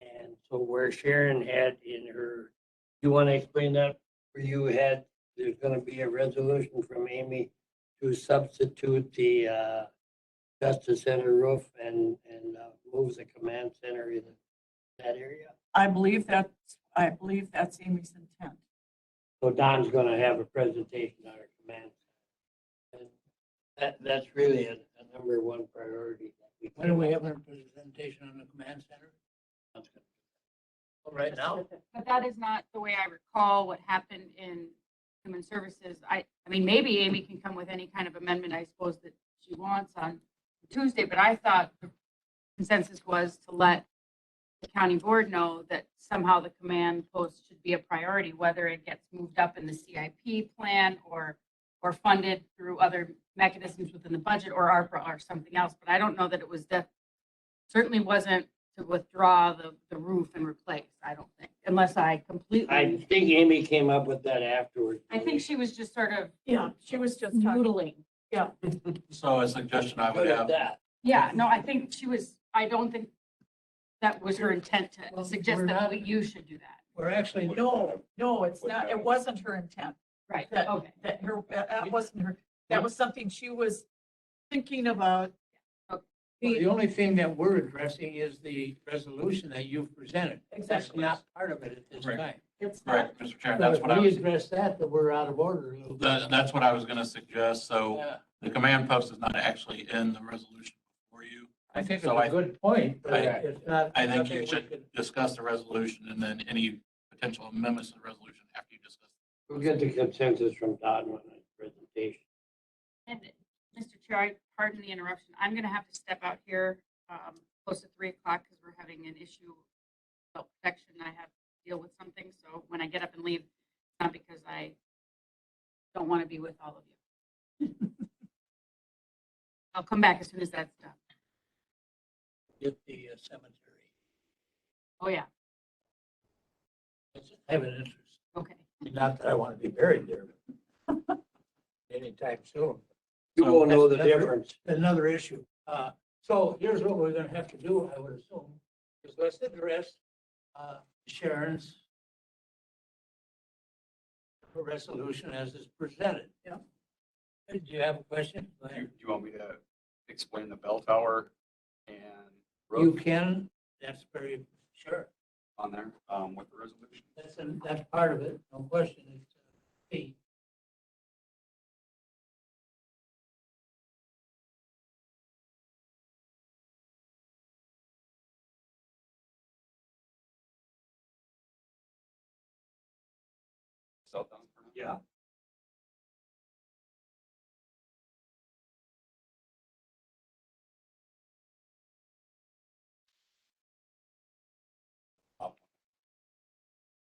And so where Sharon had in her, you want to explain that? Where you had, there's going to be a resolution from Amy to substitute the Justice Center roof and move the command center in that area. I believe that's Amy's intent. So Don's going to have a presentation on our command. And that's really a number one priority. When do we have a presentation on the command center? Well, right now? But that is not the way I recall what happened in human services. I mean, maybe Amy can come with any kind of amendment, I suppose, that she wants on Tuesday, but I thought the consensus was to let the county board know that somehow the command post should be a priority, whether it gets moved up in the CIP plan or funded through other mechanisms within the budget or ARPA or something else. But I don't know that it was certainly wasn't to withdraw the roof and replace, I don't think, unless I completely. I think Amy came up with that afterwards. I think she was just sort of Yeah, she was just talking. noodling. Yeah. So a suggestion I would Good at have, that. Yeah, no, I think she was, I don't think that was her intent to Well, suggest we're that not- you should do that. We're actually, No, it's not. It wasn't her intent. Right, That, okay. that wasn't her, that was something she was thinking about. the only thing that we're addressing is the resolution that you've presented. That's Exactly. not part of it at this Right. time. It's right, not. Mr. Chairman, So that's if what I we was, address that, then we're out of order a little bit. that's what I was gonna suggest. So Yeah, the command post is not actually in the resolution for you. I think it's So a good point, but I- it's not. I think nothing you we should could- discuss the resolution and then any potential amendments to the resolution after you discuss. We'll get the consensus from Don on the presentation. And Mr. Chair, pardon the interruption. I'm going to have to step out here close to 3 o'clock because we're having an issue about protection. I have to deal with something. So when I get up and leave, it's not because I don't want to be with all of you. I'll come back as soon as that's done. Get the cemetery. Oh, yeah. I have an interest. Okay. Not that I want to be buried there. but Anytime soon. You will know the That's- difference. Another issue. So here's what we're gonna have to do, I would assume, is let's address Sharon's resolution as is presented. Yeah. Do you have a question? Go Do ahead. you want me to explain the bell tower and You roof can, that's very, sure. on there with the resolution? That's part of it, no question. It's key. Sell down for now? Yeah.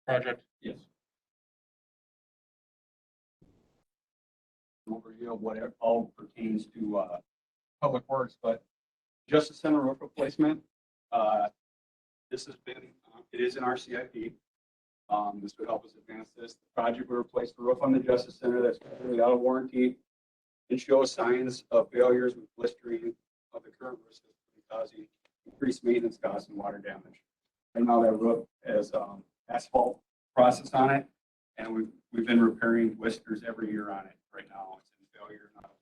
Project. Yes. Overview of what it all pertains to public works, but Justice Center roof replacement. This has been, it is in our CIP. This would help us advance this. The project would replace the roof on the Justice Center that's currently out of warranty and shows signs of failures with blistering of the current roof system causing increased maintenance costs and water damage. And now that roof has asphalt process on it, and we've been repairing blisters every year on it. Right now, it's in failure, not a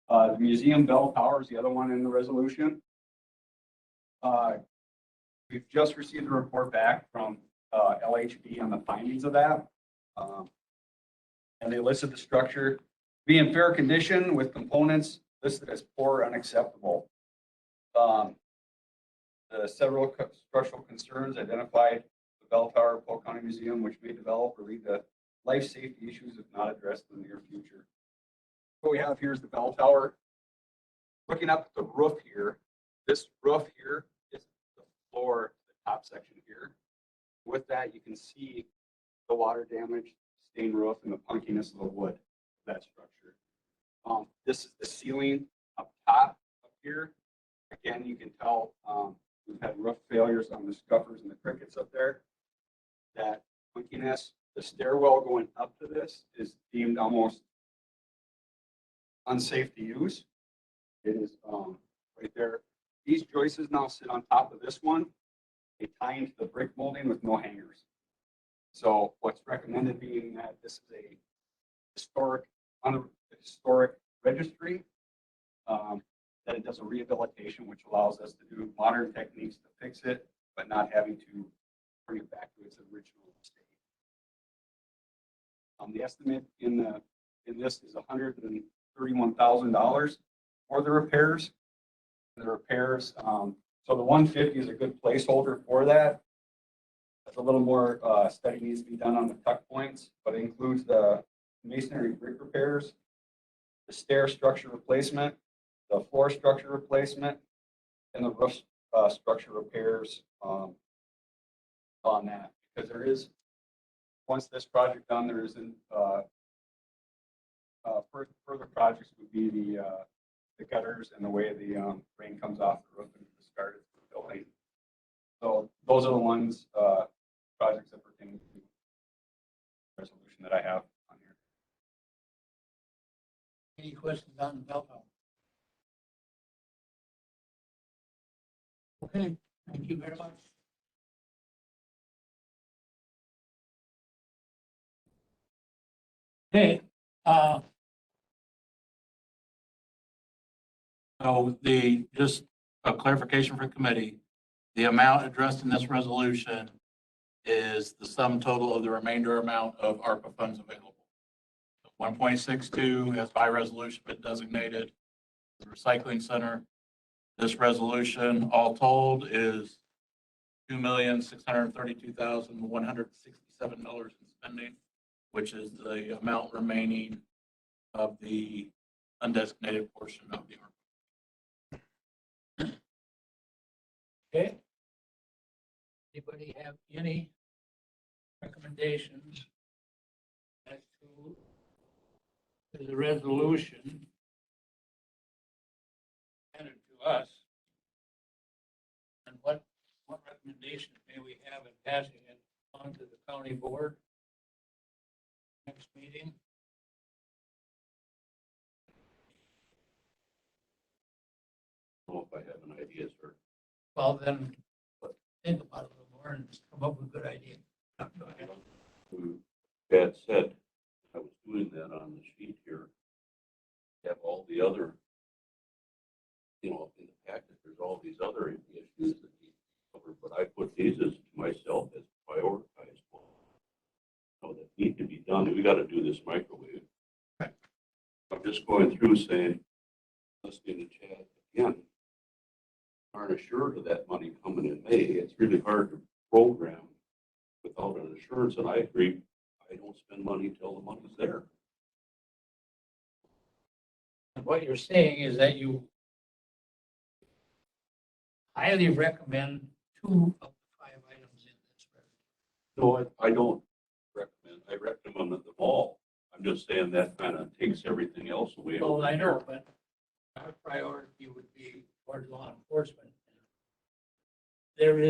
warranty. The museum bell tower is the other one in the resolution. We've just received a report back from LHB on the findings of that. And they listed the structure be in fair condition with components listed as poor or unacceptable. The several structural concerns identified the bell tower, Polk County Museum, which may develop or lead to life safety issues if not addressed in the near future. What we have here is the bell tower. Looking up at the roof here, this roof here is the floor, the top section here. With that, you can see the water damage, stained roof, and the punkiness of the wood of that structure. This is the ceiling up top up here. Again, you can tell we've had roof failures on the scuffers and the crickets up there. That punkiness, the stairwell going up to this is deemed almost unsafe to use. It is right there. These joists now sit on top of this one. They tie into the brick molding with no hangers. So what's recommended being that this is a historic registry, that it does a rehabilitation, which allows us to do modern techniques to fix it, but not having to bring it back to its original state. The estimate in this is $131,000 for the repairs. So the 150 is a good placeholder for that. A little more study needs to be done on the tuck points, but it includes the masonry brick repairs, the stair structure replacement, the floor structure replacement, and the roof structure repairs on that. Because there is, once this project done, there isn't further projects would be the gutters and the way the rain comes off the roof and discarded the building. So those are the ones, projects that pertain to the resolution that I have on here. Any questions on the bell tower? Okay, thank you very much. Okay, So just a clarification for the committee, the amount addressed in this resolution is the sum total of the remainder amount of ARPA funds available. 1.62 has by resolution been designated the recycling center. This resolution, all told, is $2,632,167 in spending, which is the amount remaining of the undesignated portion of the ARPA. okay. Anybody have any recommendations as to the resolution handed to us? And what recommendations may we have in passing it on to the county board next meeting? I don't know if I have an idea, sir. Well, then think about it a little more and come up with a good idea. Pat said, I was doing that on the sheet here. Have all the other, in the packet, there's all these other issues that need to be covered, but I put these as myself as prioritized ones. That need to be done. We got to do this microwave. Right. I'm just going through saying, listening to Chad again, aren't assured of that money coming in May. It's really hard to program without an assurance, and I agree, I don't spend money till the money's there. And what you're saying is that you highly recommend 2 of the 5 items in this resolution. No, I don't recommend, I recommend them all. I'm just saying that kind of takes everything else away. Well, I know, but our priority would be toward law enforcement. There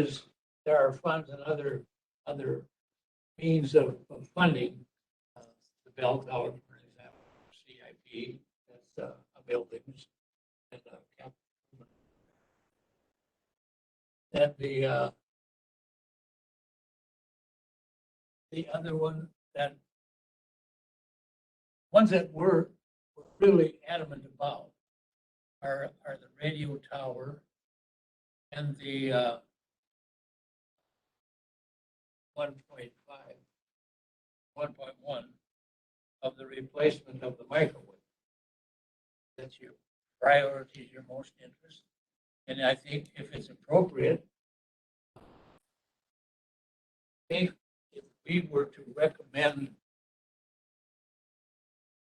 are funds and other means of funding. The bell tower, for example, CIP, that's a buildings and capital. And the other one ones that we're really adamant about are the radio tower and the 1.5, 1.1 of the replacement of the microwave. That's your priorities, your most interest. And I think if it's appropriate, if we were to recommend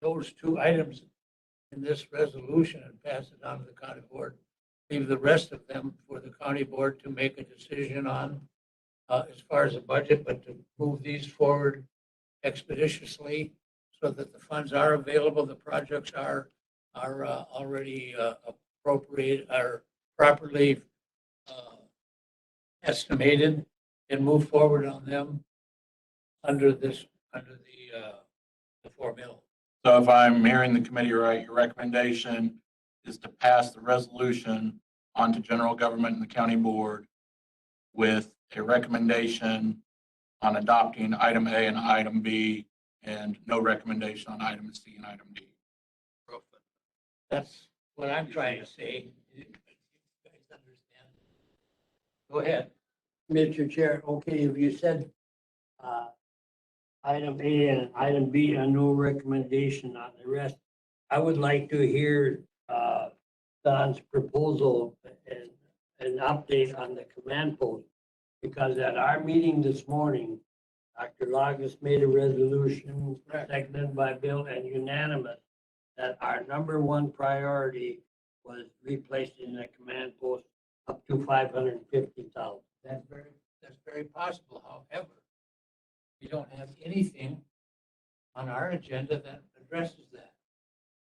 those 2 items in this resolution and pass it on to the county board, leave the rest of them for the county board to make a decision on as far as the budget, but to move these forward expeditiously so that the funds are available, the projects are already appropriate, are properly estimated, and move forward on them under the formula. So if I'm hearing the committee right, your recommendation is to pass the resolution onto general government and the county board with a recommendation on adopting item A and item B, and no recommendation on item C and item D. That's what I'm trying to say. You guys understand? Go ahead. Mr. Chair, okay, if you said, item A and item B and no recommendation on the rest, I would like to hear, Don's proposal and an update on the command post. Because at our meeting this morning, Dr. Logus made a resolution, seconded by Bill and unanimous, that our number one priority was replacing the command post up to 550,000. That's very possible. However, we don't have anything on our agenda that addresses that.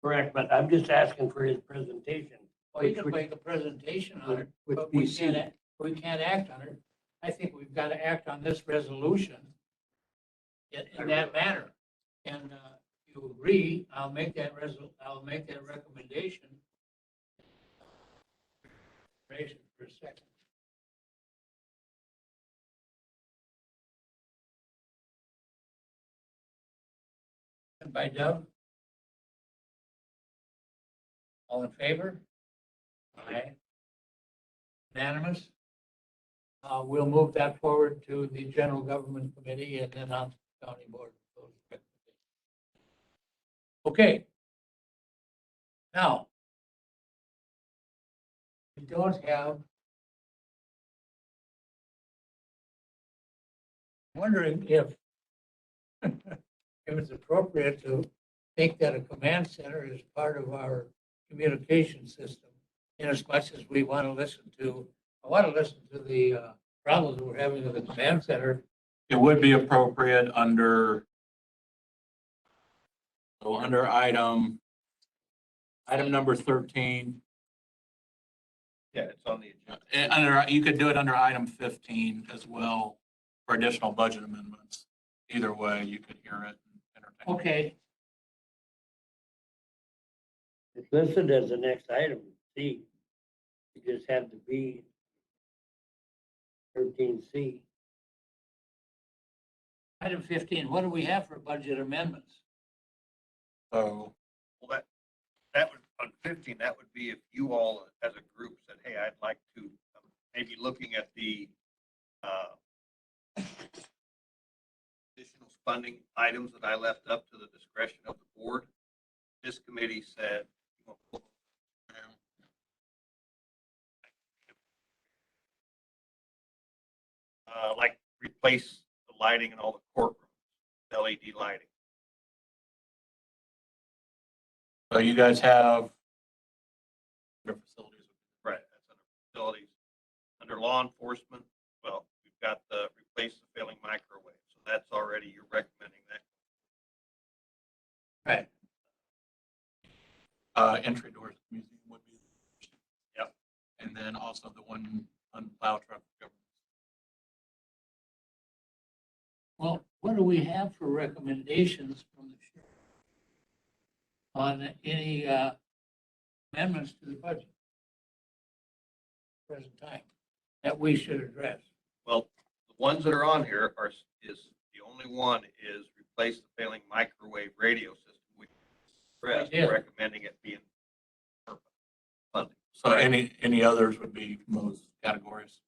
Correct, but I'm just asking for his presentation. Well, you can make a presentation on it, Which but we we see. can't act on it. I think we've got to act on this resolution in that manner. And if you agree, I'll make that recommendation. For a second. And by Doug? All in favor? Aye. Unanimous? We'll move that forward to the General Government Committee and then on to the County Board. Okay. Now, we don't have. Wondering if it's appropriate to think that a command center is part of our communication system, in as much as we want to listen to, I want to listen to the problems we're having with the command center. It would be appropriate under, so under item number 13, Yeah, it's on the agenda. and under, you could do it under item 15 as well for additional budget amendments. Either way, you could hear it and entertain. Okay, It's listed as the next item, C. You just have to be 13C. item 15, what do we have for budget amendments? So, Well, that would, on 15, that would be if you all as a group said, hey, I'd like to, maybe looking at the additional funding items that I left up to the discretion of the board. This committee said, like replace the lighting in all the courtrooms, LED lighting. so you guys have facilities. Right, that's under facilities. Under law enforcement, well, we've got the replace the failing microwave, so that's already, you're recommending that. Right. Entry doors to the museum would be. Yep. And then also the one on plow truck government. Well, what do we have for recommendations from the sheriff on any amendments to the budget? Present time that we should address. Well, the ones that are on here is the only one is replace the failing microwave radio system. We Yeah. recommending it being funding. So any others would be those categories.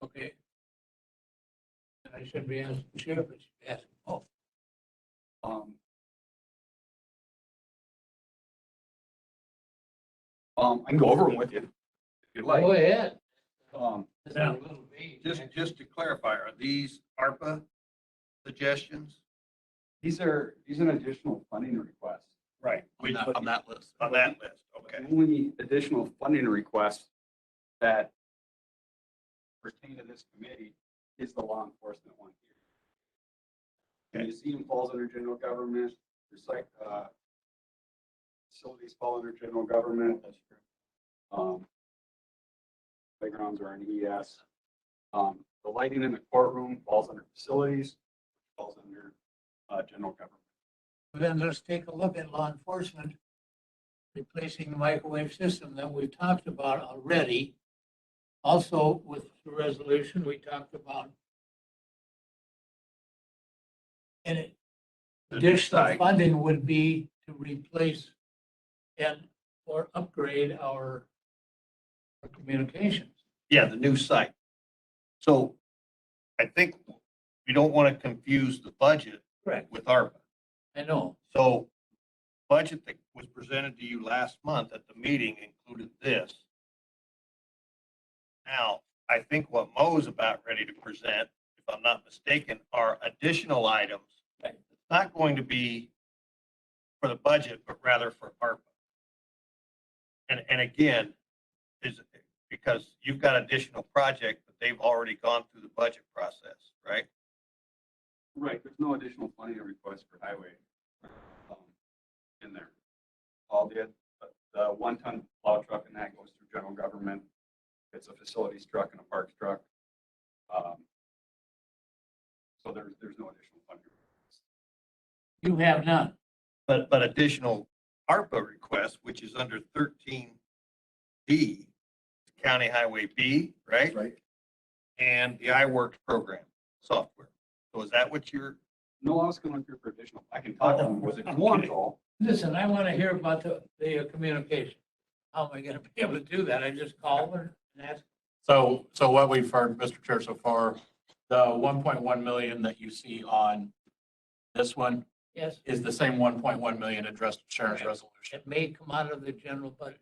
Okay. And I shouldn't be asking the sheriff, I should be asking Polk. I can go over them with you if you'd like. Go ahead. Um, It's a little vague. Just to clarify, are these ARPA suggestions? these are an additional funding request. Right. On that list. On that list, okay. The only additional funding request that pertain to this committee is the law enforcement one here. The museum falls under general government, facilities fall under general government. That's true. Playgrounds are in ES. The lighting in the courtroom falls under facilities, falls under general government. then let's take a look at law enforcement replacing the microwave system that we've talked about already. Also, with the resolution, we talked about and additional site. funding would be to replace and or upgrade our communications. Yeah, the new site. So I think we don't want to confuse the budget Correct. with ARPA. I know. So budget that was presented to you last month at the meeting included this. Now, I think what Mo's about ready to present, if I'm not mistaken, are additional items. Right. It's not going to be for the budget, but rather for ARPA. And again, is because you've got additional projects that they've already gone through the budget process, right? Right, there's no additional funding request for highway in there. All the 1-ton plow truck and that goes through general government. It's a facilities truck and a parks truck. So there's no additional funding. You have none. But additional ARPA requests, which is under 13D, County Highway B, right? Right. And the iWorks program software. So is that what you're? No, I was going through for additional. I can talk to them with it. You want it all? Listen, I want to hear about the communication. How am I going to be able to do that? I just call her and ask. So what we've heard, Mr. Chair, so far, the 1.1 million that you see on this one Yes, is the same 1.1 million addressed in Sharon's Right. resolution. it may come out of the general budget.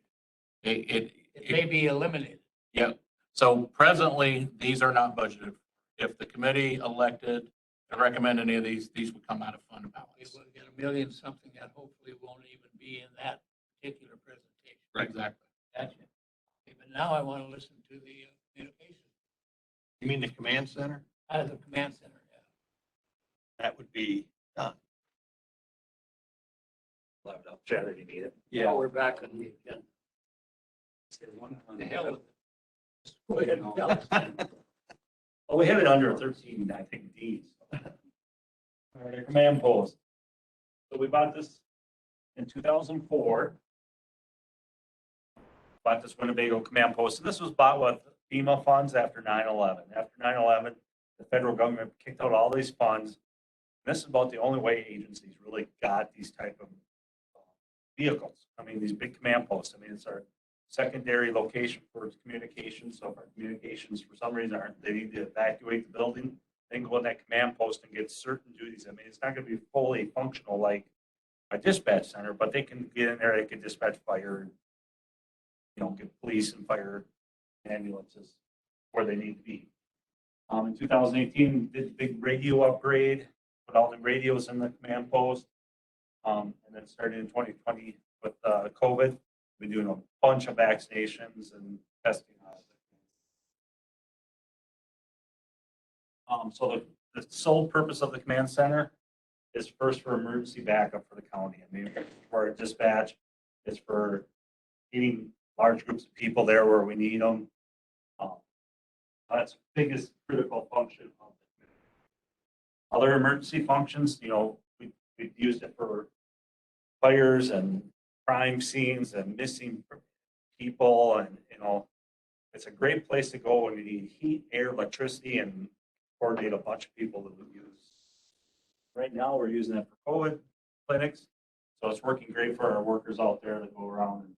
It, It may be eliminated. yeah. So presently, these are not budgeted. If the committee elected to recommend any of these would come out of fund We balance. will get a million something that hopefully won't even be in that particular presentation. Right. Exactly. Gotcha. Okay, but now I want to listen to the communication You mean the command center? out of the command center. Yeah. That would be done. Saturday meeting. Yeah, we're back on the agenda. The hell with it. Just go ahead and tell us. Well, we have it under 13, I think, Ds. All right, command post. So we bought this in 2004. Bought this Winnebago command post, and this was bought with FEMA funds after 9/11. After 9/11, the federal government kicked out all these funds. And this is about the only way agencies really got these type of vehicles. I mean, these big command posts. I mean, it's our secondary location for communications. So if our communications for some reason aren't, they need to evacuate the building, then go in that command post and get certain duties. I mean, it's not going to be fully functional like a dispatch center, but they can get in there, they can dispatch fire, get police and fire ambulances where they need to be. In 2018, did the big radio upgrade, put all the radios in the command post. And then started in 2020 with COVID. We've been doing a bunch of vaccinations and testing. So the sole purpose of the command center is first for emergency backup for the county. I mean, for dispatch, it's for getting large groups of people there where we need them. That's the biggest critical function of the community. Other emergency functions, we've used it for fires and crime scenes and missing people, and it's a great place to go when you need heat, air, electricity, and coordinate a bunch of people that we use. Right now, we're using it for COVID clinics, so it's working great for our workers out there that go around and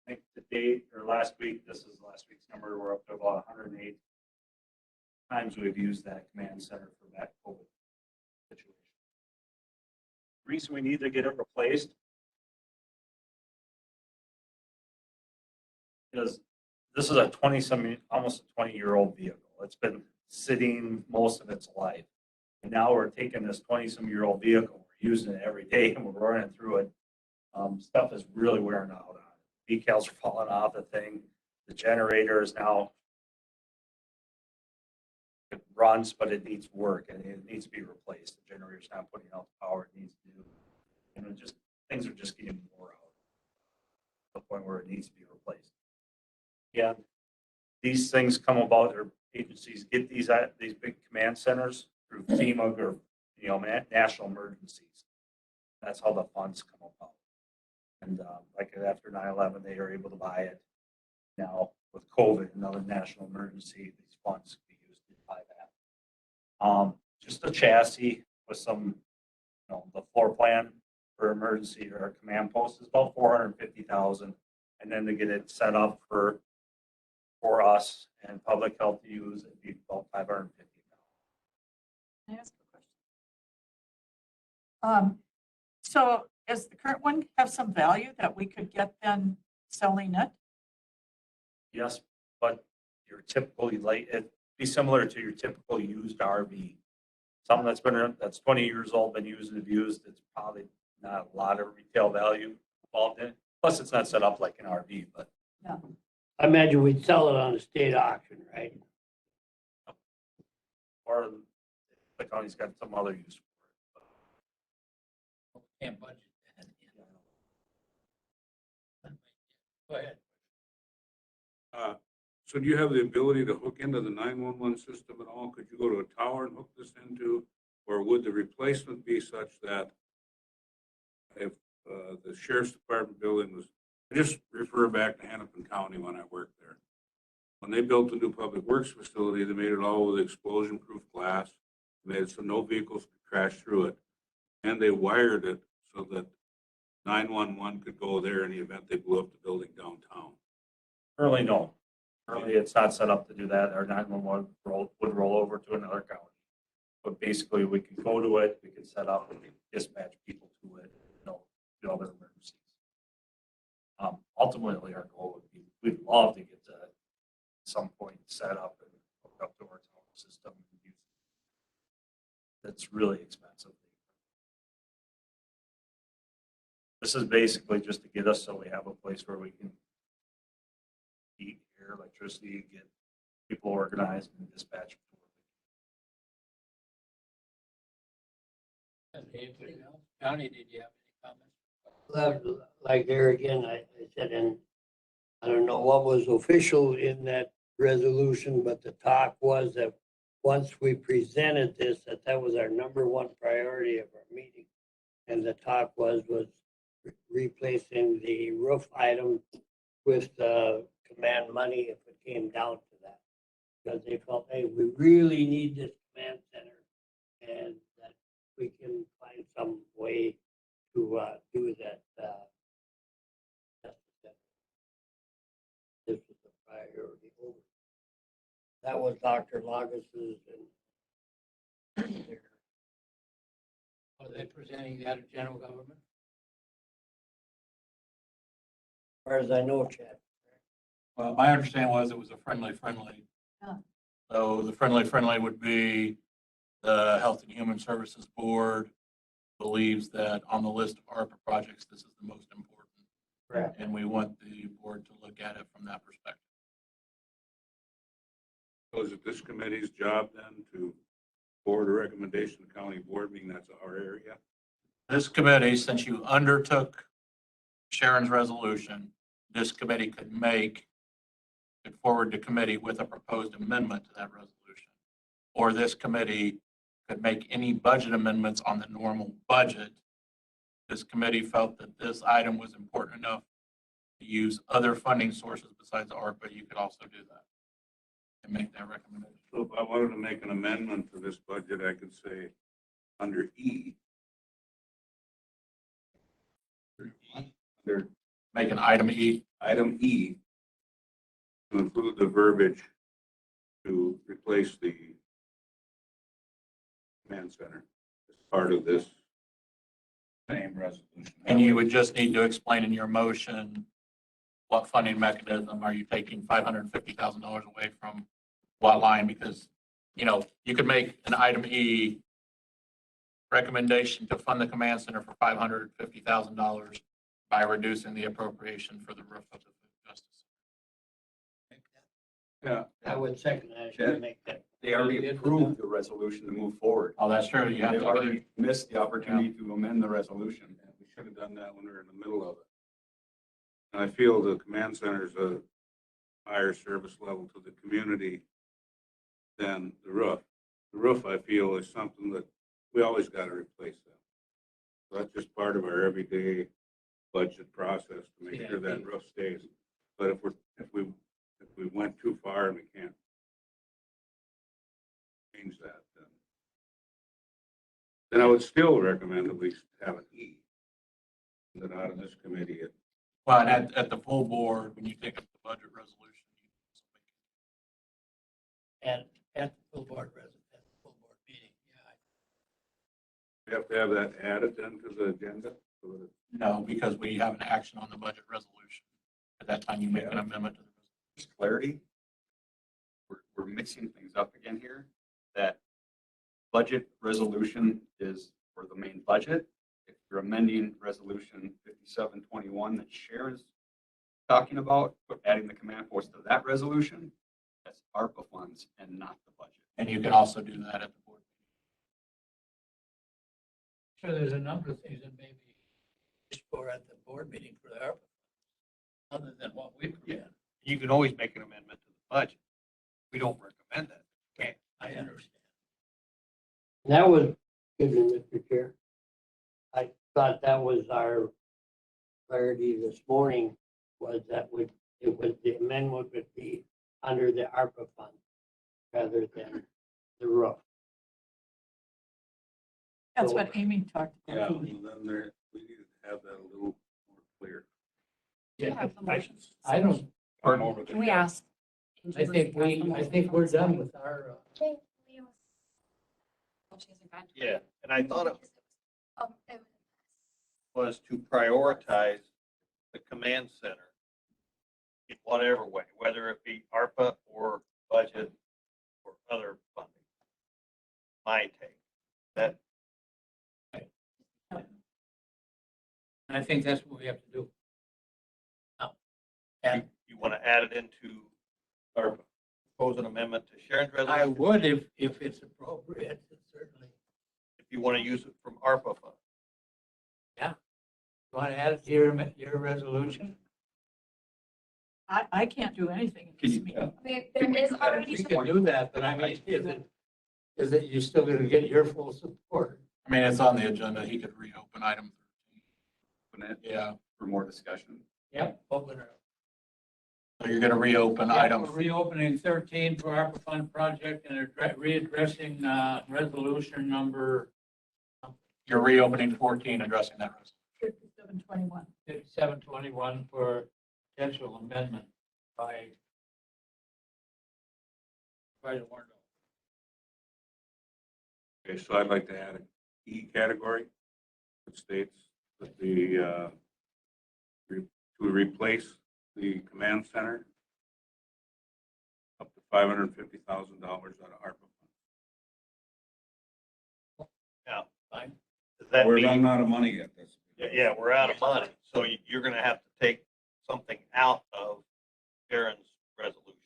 I think the date or last week, this is last week's number, we're up to about 108 times we've used that command center for that COVID situation. Reason we need to get it replaced is this is a 20-some, almost a 20-year-old vehicle. It's been sitting most of its life. And now we're taking this 20-some-year-old vehicle, we're using it every day and we're running through it. Stuff is really wearing out on it. Decals are falling off the thing. The generator is now, it runs, but it needs work and it needs to be replaced. The generator's not putting out the power it needs to do. Things are just getting more out to the point where it needs to be replaced. Yeah, these things come about, or agencies get these big command centers through FEMA or national emergencies. That's how the funds come about. And like after 9/11, they were able to buy it. Now with COVID, another national emergency, these funds can be used to buy that. Just a chassis with some, the floor plan for emergency or command post is about 450,000. And then to get it set up for us and public health to use, it'd be about 550,000. Can I ask a question? So does the current one have some value that we could get then selling it? Yes, but your typical it'd be similar to your typical used RV. Something that's 20 years old, been used and abused, it's probably not a lot of retail value involved in it. Plus, it's not set up like an RV, but I imagine we'd sell it on a state auction, right? or the county's got some other use for it. Can't budget that. Go ahead. So do you have the ability to hook into the 911 system at all? Could you go to a tower and hook this into? Or would the replacement be such that if the sheriff's department building was, I just refer back to Hennepin County when I worked there. When they built the new public works facility, they made it all with explosion-proof glass, made it so no vehicles could crash through it. And they wired it so that 911 could go there in the event they blew up the building downtown. Currently, no. Currently, it's not set up to do that. Our 911 would roll over to another county. But basically, we could go to it, we could set up and dispatch people to it, do other emergencies. Ultimately, our goal would be, we'd love to get to some point set up and hook up to our tower system. That's really expensive. This is basically just to get us so we have a place where we can heat, air, electricity, get people organized and dispatch. Anything else? Johnny, did you have any comments? Like there again, I said, and I don't know what was official in that resolution, but the talk was that once we presented this, that was our number one priority of our meeting. And the talk was replacing the roof item with the command money if it came down to that. Because they felt, hey, we really need this command center and that we can find some way to do that. This was the priority over. That was Dr. Lagos's and Are they presenting that to general government? as far as I know, Chad. Well, my understanding was it was a friendly. Yeah. So the friendly would be the Health and Human Services Board believes that on the list of ARPA projects, this is the most important. Correct. And we want the board to look at it from that perspective. So is it this committee's job then to forward a recommendation to county board, being that's our area? This committee, since you undertook Sharon's resolution, this committee could forward to committee with a proposed amendment to that resolution. Or this committee could make any budget amendments on the normal budget. This committee felt that this item was important enough to use other funding sources besides ARPA. You could also do that and make that recommendation. So if I wanted to make an amendment to this budget, I could say under E. Under Make an item E. item E, to include the verbiage to replace the command center as part of this same resolution. And you would just need to explain in your motion what funding mechanism are you taking $550,000 away from what line? Because, you could make an item E recommendation to fund the command center for $550,000 by reducing the appropriation for the roof of the justice. Yeah. I would second that. I should make that. They already approved the resolution to move forward. Oh, that's true. You have They to. already missed the opportunity to amend the resolution. We should have done that when we were in the middle of it. And I feel the command center is a higher service level to the community than the roof. The roof, I feel, is something that we always gotta replace them. So that's just part of our everyday budget process to make sure that roof stays. But if we went too far and we can't change that, then I would still recommend at least have an E. That out of this committee, Well, and at the full board, when you take up the budget resolution. And at the full board meeting, yeah. we have to have that added into the agenda. So that No, because we have an action on the budget resolution. At that time, you make an amendment to the resolution. Just clarity. We're mixing things up again here. That budget resolution is for the main budget. If you're amending resolution 5721 that Sharon's talking about, but adding the command force to that resolution, that's ARPA funds and not the budget. And you can also do that at the board. Sure, there's a number of things that maybe just for at the board meeting for the ARPA, other than what we present. You can always make an amendment to the budget. We don't recommend that. Okay. I understand. That was, excuse me, Mr. Chair. I thought that was our clarity this morning, was that it was the amendment would be under the ARPA fund rather than the roof. That's what Amy talked Yeah, about. well, then there, we need to have that a little more clear. Yeah, have the motions. I don't, Turn over the- Can we ask? I think we're done with our, Well, she hasn't gotten to it. Yeah, and I thought it Oh, was to prioritize the command center in whatever way, whether it be ARPA or budget or other funding. My take, that, and I think that's what we have to do. Now, and you want to add it into or propose an amendment to Sharon's I resolution? would if it's appropriate, certainly. If you want to use it from ARPA funds. You want to add it to your resolution? I can't do anything in Can this you- meeting. I mean, there is already We some. can do that, but I mean, is it you're still gonna get your full support? I mean, it's on the agenda. He could reopen item 13. Open it Yeah, for more discussion. Yep. Open it up. so you're gonna reopen Yeah, item. we're reopening 13 for ARPA fund project and readdressing resolution number You're reopening 14, addressing that resolution. 5721. 5721 for potential amendment by the warrant. Okay, so I'd like to add an E category that states that to replace the command center up to $550,000 out of ARPA funds. Now, Fine. does that We're mean, running out of money at this. yeah, we're out of money. So you're going to have to take something out of Sharon's resolution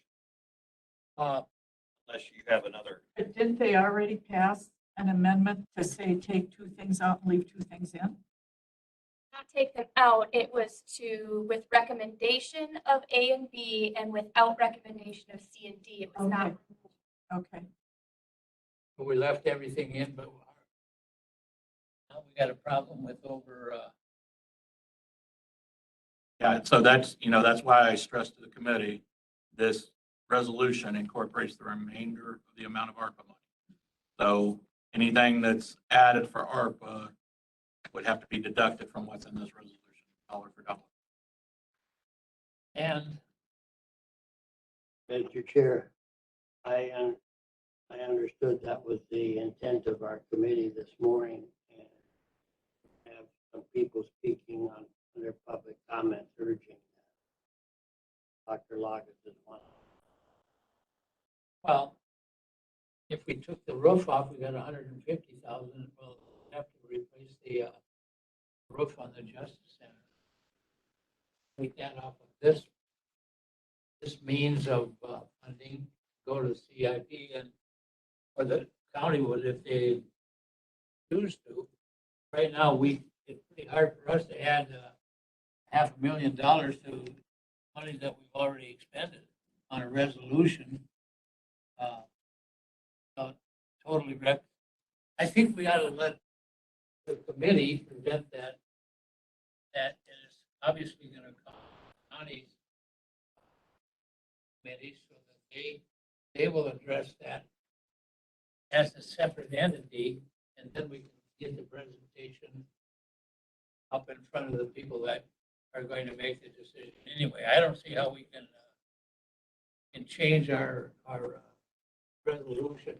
unless you have another. But didn't they already pass an amendment to say take two things out and leave two things in? Not take them out, it was to, with recommendation of A and B and without recommendation of C and D, it was not. Okay. We left everything in, but now we got a problem with over, Yeah, so that's, that's why I stressed to the committee, this resolution incorporates the remainder of the amount of ARPA money. So anything that's added for ARPA would have to be deducted from what's in this resolution, dollar for dollar. and Mr. Chair, I understood that was the intent of our committee this morning, and have some people speaking on their public comments urging that. Dr. Loggett is one. well, if we took the roof off, we got 150,000. We'll have to replace the roof on the Justice Center. Take that off of this means of funding, go to CIP and, or the county would if they choose to. Right now, it's pretty hard for us to add $500,000 to money that we've already expended on a resolution. Totally I think we ought to let the committee present that is obviously gonna come county's committee, so that they will address that as a separate entity, and then we can get the presentation up in front of the people that are going to make the decision anyway. I don't see how we can change our resolution.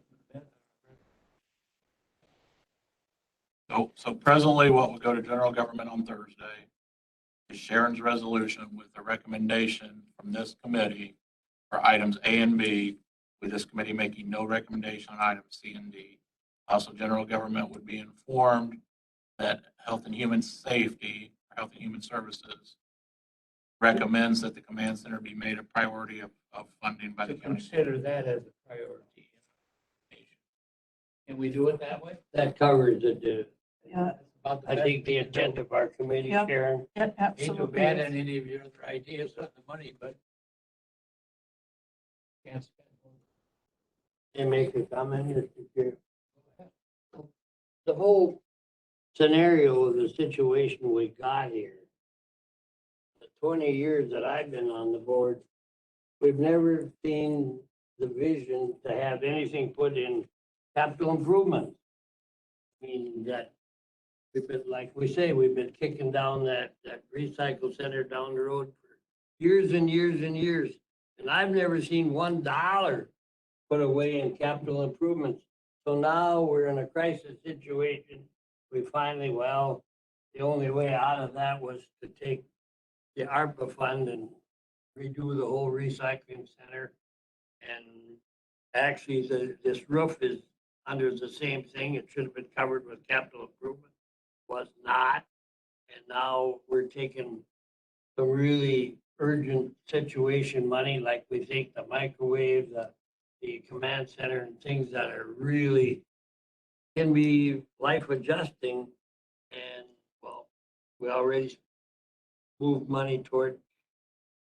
So presently, what will go to general government on Thursday is Sharon's resolution with the recommendation from this committee for items A and B, with this committee making no recommendation on items C and D. Also, general government would be informed that Health and Human Safety, or Health and Human Services, recommends that the command center be made a priority of funding by the To county. consider that as a priority. Can we do it that way? That covers it. Yeah, About the I best think the we can do. intent of our committee, Yep. Sharon. it Ain't too absolutely bad is. on any of your other ideas on the money, but can't spend more. They make a comment, Mr. Chair. The whole scenario of the situation we got here, the 20 years that I've been on the board, we've never seen the vision to have anything put in capital improvement. I mean, that, we've been, like we say, we've been kicking down that recycle center down the road for years and years and years. And I've never seen $1 put away in capital improvements. So now we're in a crisis situation. We finally, well, the only way out of that was to take the ARPA fund and redo the whole recycling center. And actually, this roof is under the same thing. It should have been covered with capital improvement, was not. And now we're taking some really urgent situation money, like we think the microwave, the command center, and things that are really can be life adjusting. And well, we already moved money toward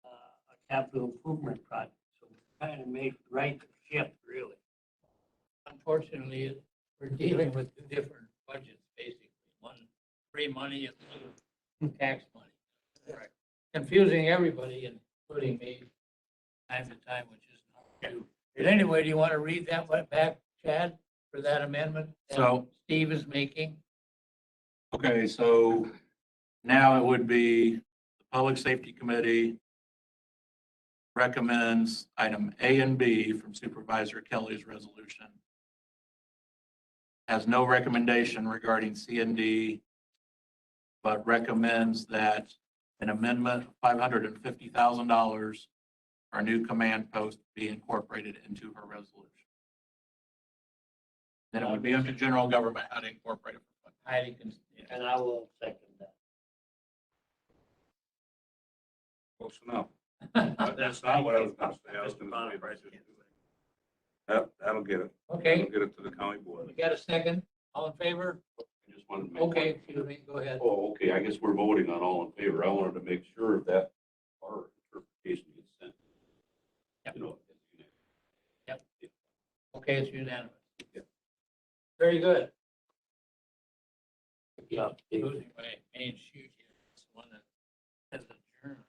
a capital improvement project. So we're kind of made the right shift, really. Unfortunately, we're dealing with two different budgets, basically. One free money and two tax money. Right. Confusing everybody, including me, time to time, which is not true. But anyway, do you want to read that one back, Chad, for that amendment that So- Steve is making? Okay, so now it would be the Public Safety Committee recommends item A and B from Supervisor Kelly's resolution. Has no recommendation regarding C and D, but recommends that an amendment of $550,000 for a new command post be incorporated into her resolution. Then it would be under general government how to incorporate it. Heidi can, And I will second that. Close enough. That's not what I was gonna say. I was gonna say, that'll get it. Okay, That'll get it to the county board. we got a second? All in favor? I just wanted to make. Okay, excuse me, go ahead. Oh, okay, I guess we're voting on all in favor. I wanted to make sure that our interpretation gets sent. Yep. You know. Okay, it's unanimous. Yep. Very good. Yeah, Steve. Losing my main sheet here. It's the one that has adjourned.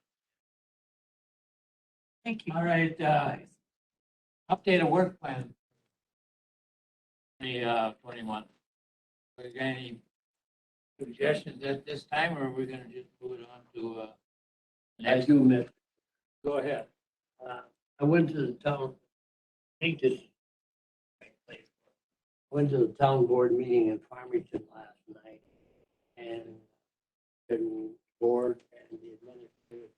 Thank you. All right, update of work plan. The 21. We got any suggestions at this time, or are we gonna just move it on to I next? do miss, Go ahead. I went to the town, I think this, went to the town board meeting in Farmington last night. And the board and the administrative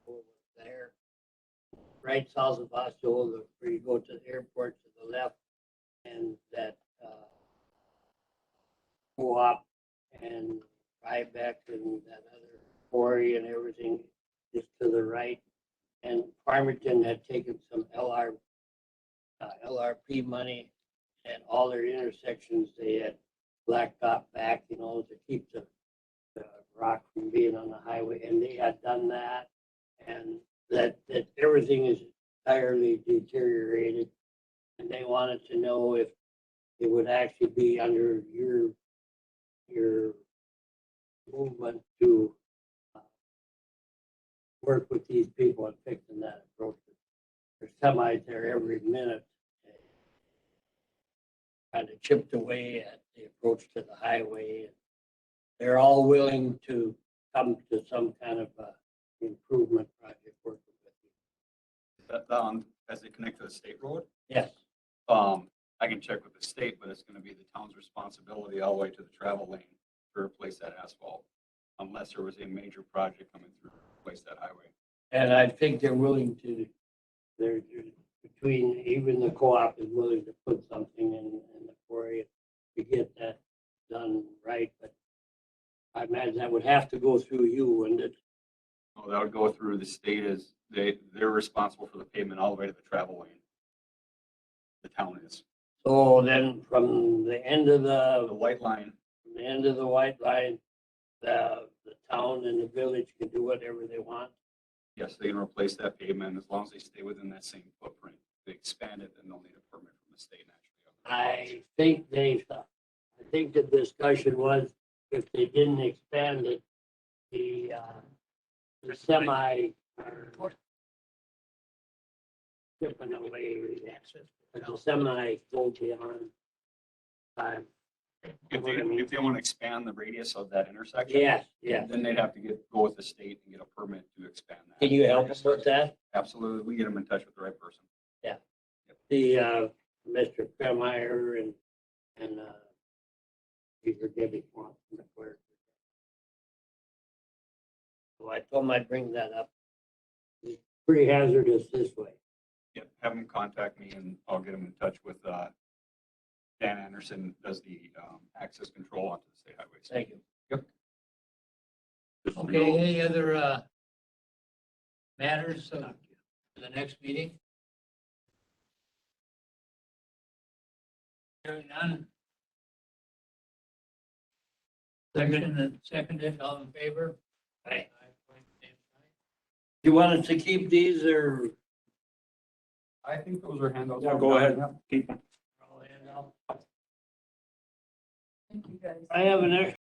was there. Right south of Osceola, where you go to the airport to the left, and that co-op and Ryback and that other quarry and everything is to the right. And Farmington had taken some LRP money, and all their intersections, they had blacktop back, you know, to keep the rock from being on the highway, and they had done that. And that everything is entirely deteriorated. And they wanted to know if it would actually be under your movement to work with these people and fixing that approach. There's semis there every minute. Kind of chipped away at the approach to the highway. They're all willing to come to some kind of improvement project working with you. That, as they connect to the state road, Yes, I can check with the state, but it's gonna be the town's responsibility all the way to the travel lane to replace that asphalt. Unless there was a major project coming through to replace that highway. and I think they're willing to, they're between, even the co-op is willing to put something in the quarry to get that done right, but I imagine that would have to go through you, wouldn't it? So that would go through the state as they're responsible for the pavement all the way to the travel lane. The town is. So then from the end of The white line, the end of the white line, the town and the village can do whatever they want. yes, they can replace that pavement as long as they stay within that same footprint. If they expand it, then they'll need a permit from the state naturally. I think the discussion was if they didn't expand it, the semi are chipping away the semi go beyond time. If they want to expand the radius of that intersection. Yes, yes. Then they'd have to go with the state and get a permit to expand that. Can you help us with that? Absolutely. We get them in touch with the right person. The Mr. Kremeyer and Peter Debbie Swanson. So I told him I'd bring that up. It's pretty hazardous this way. Yeah, have them contact me and I'll get them in touch with Dan Anderson, does the access control onto the state highways. Thank you. Just Okay, know- any other matters for the next meeting? Hearing none. Seconded, all in favor? Aye. You want us to keep these or? I think those are handouts. Yeah, go ahead. Keep them. All in, all? Thank you, guys. I have an extra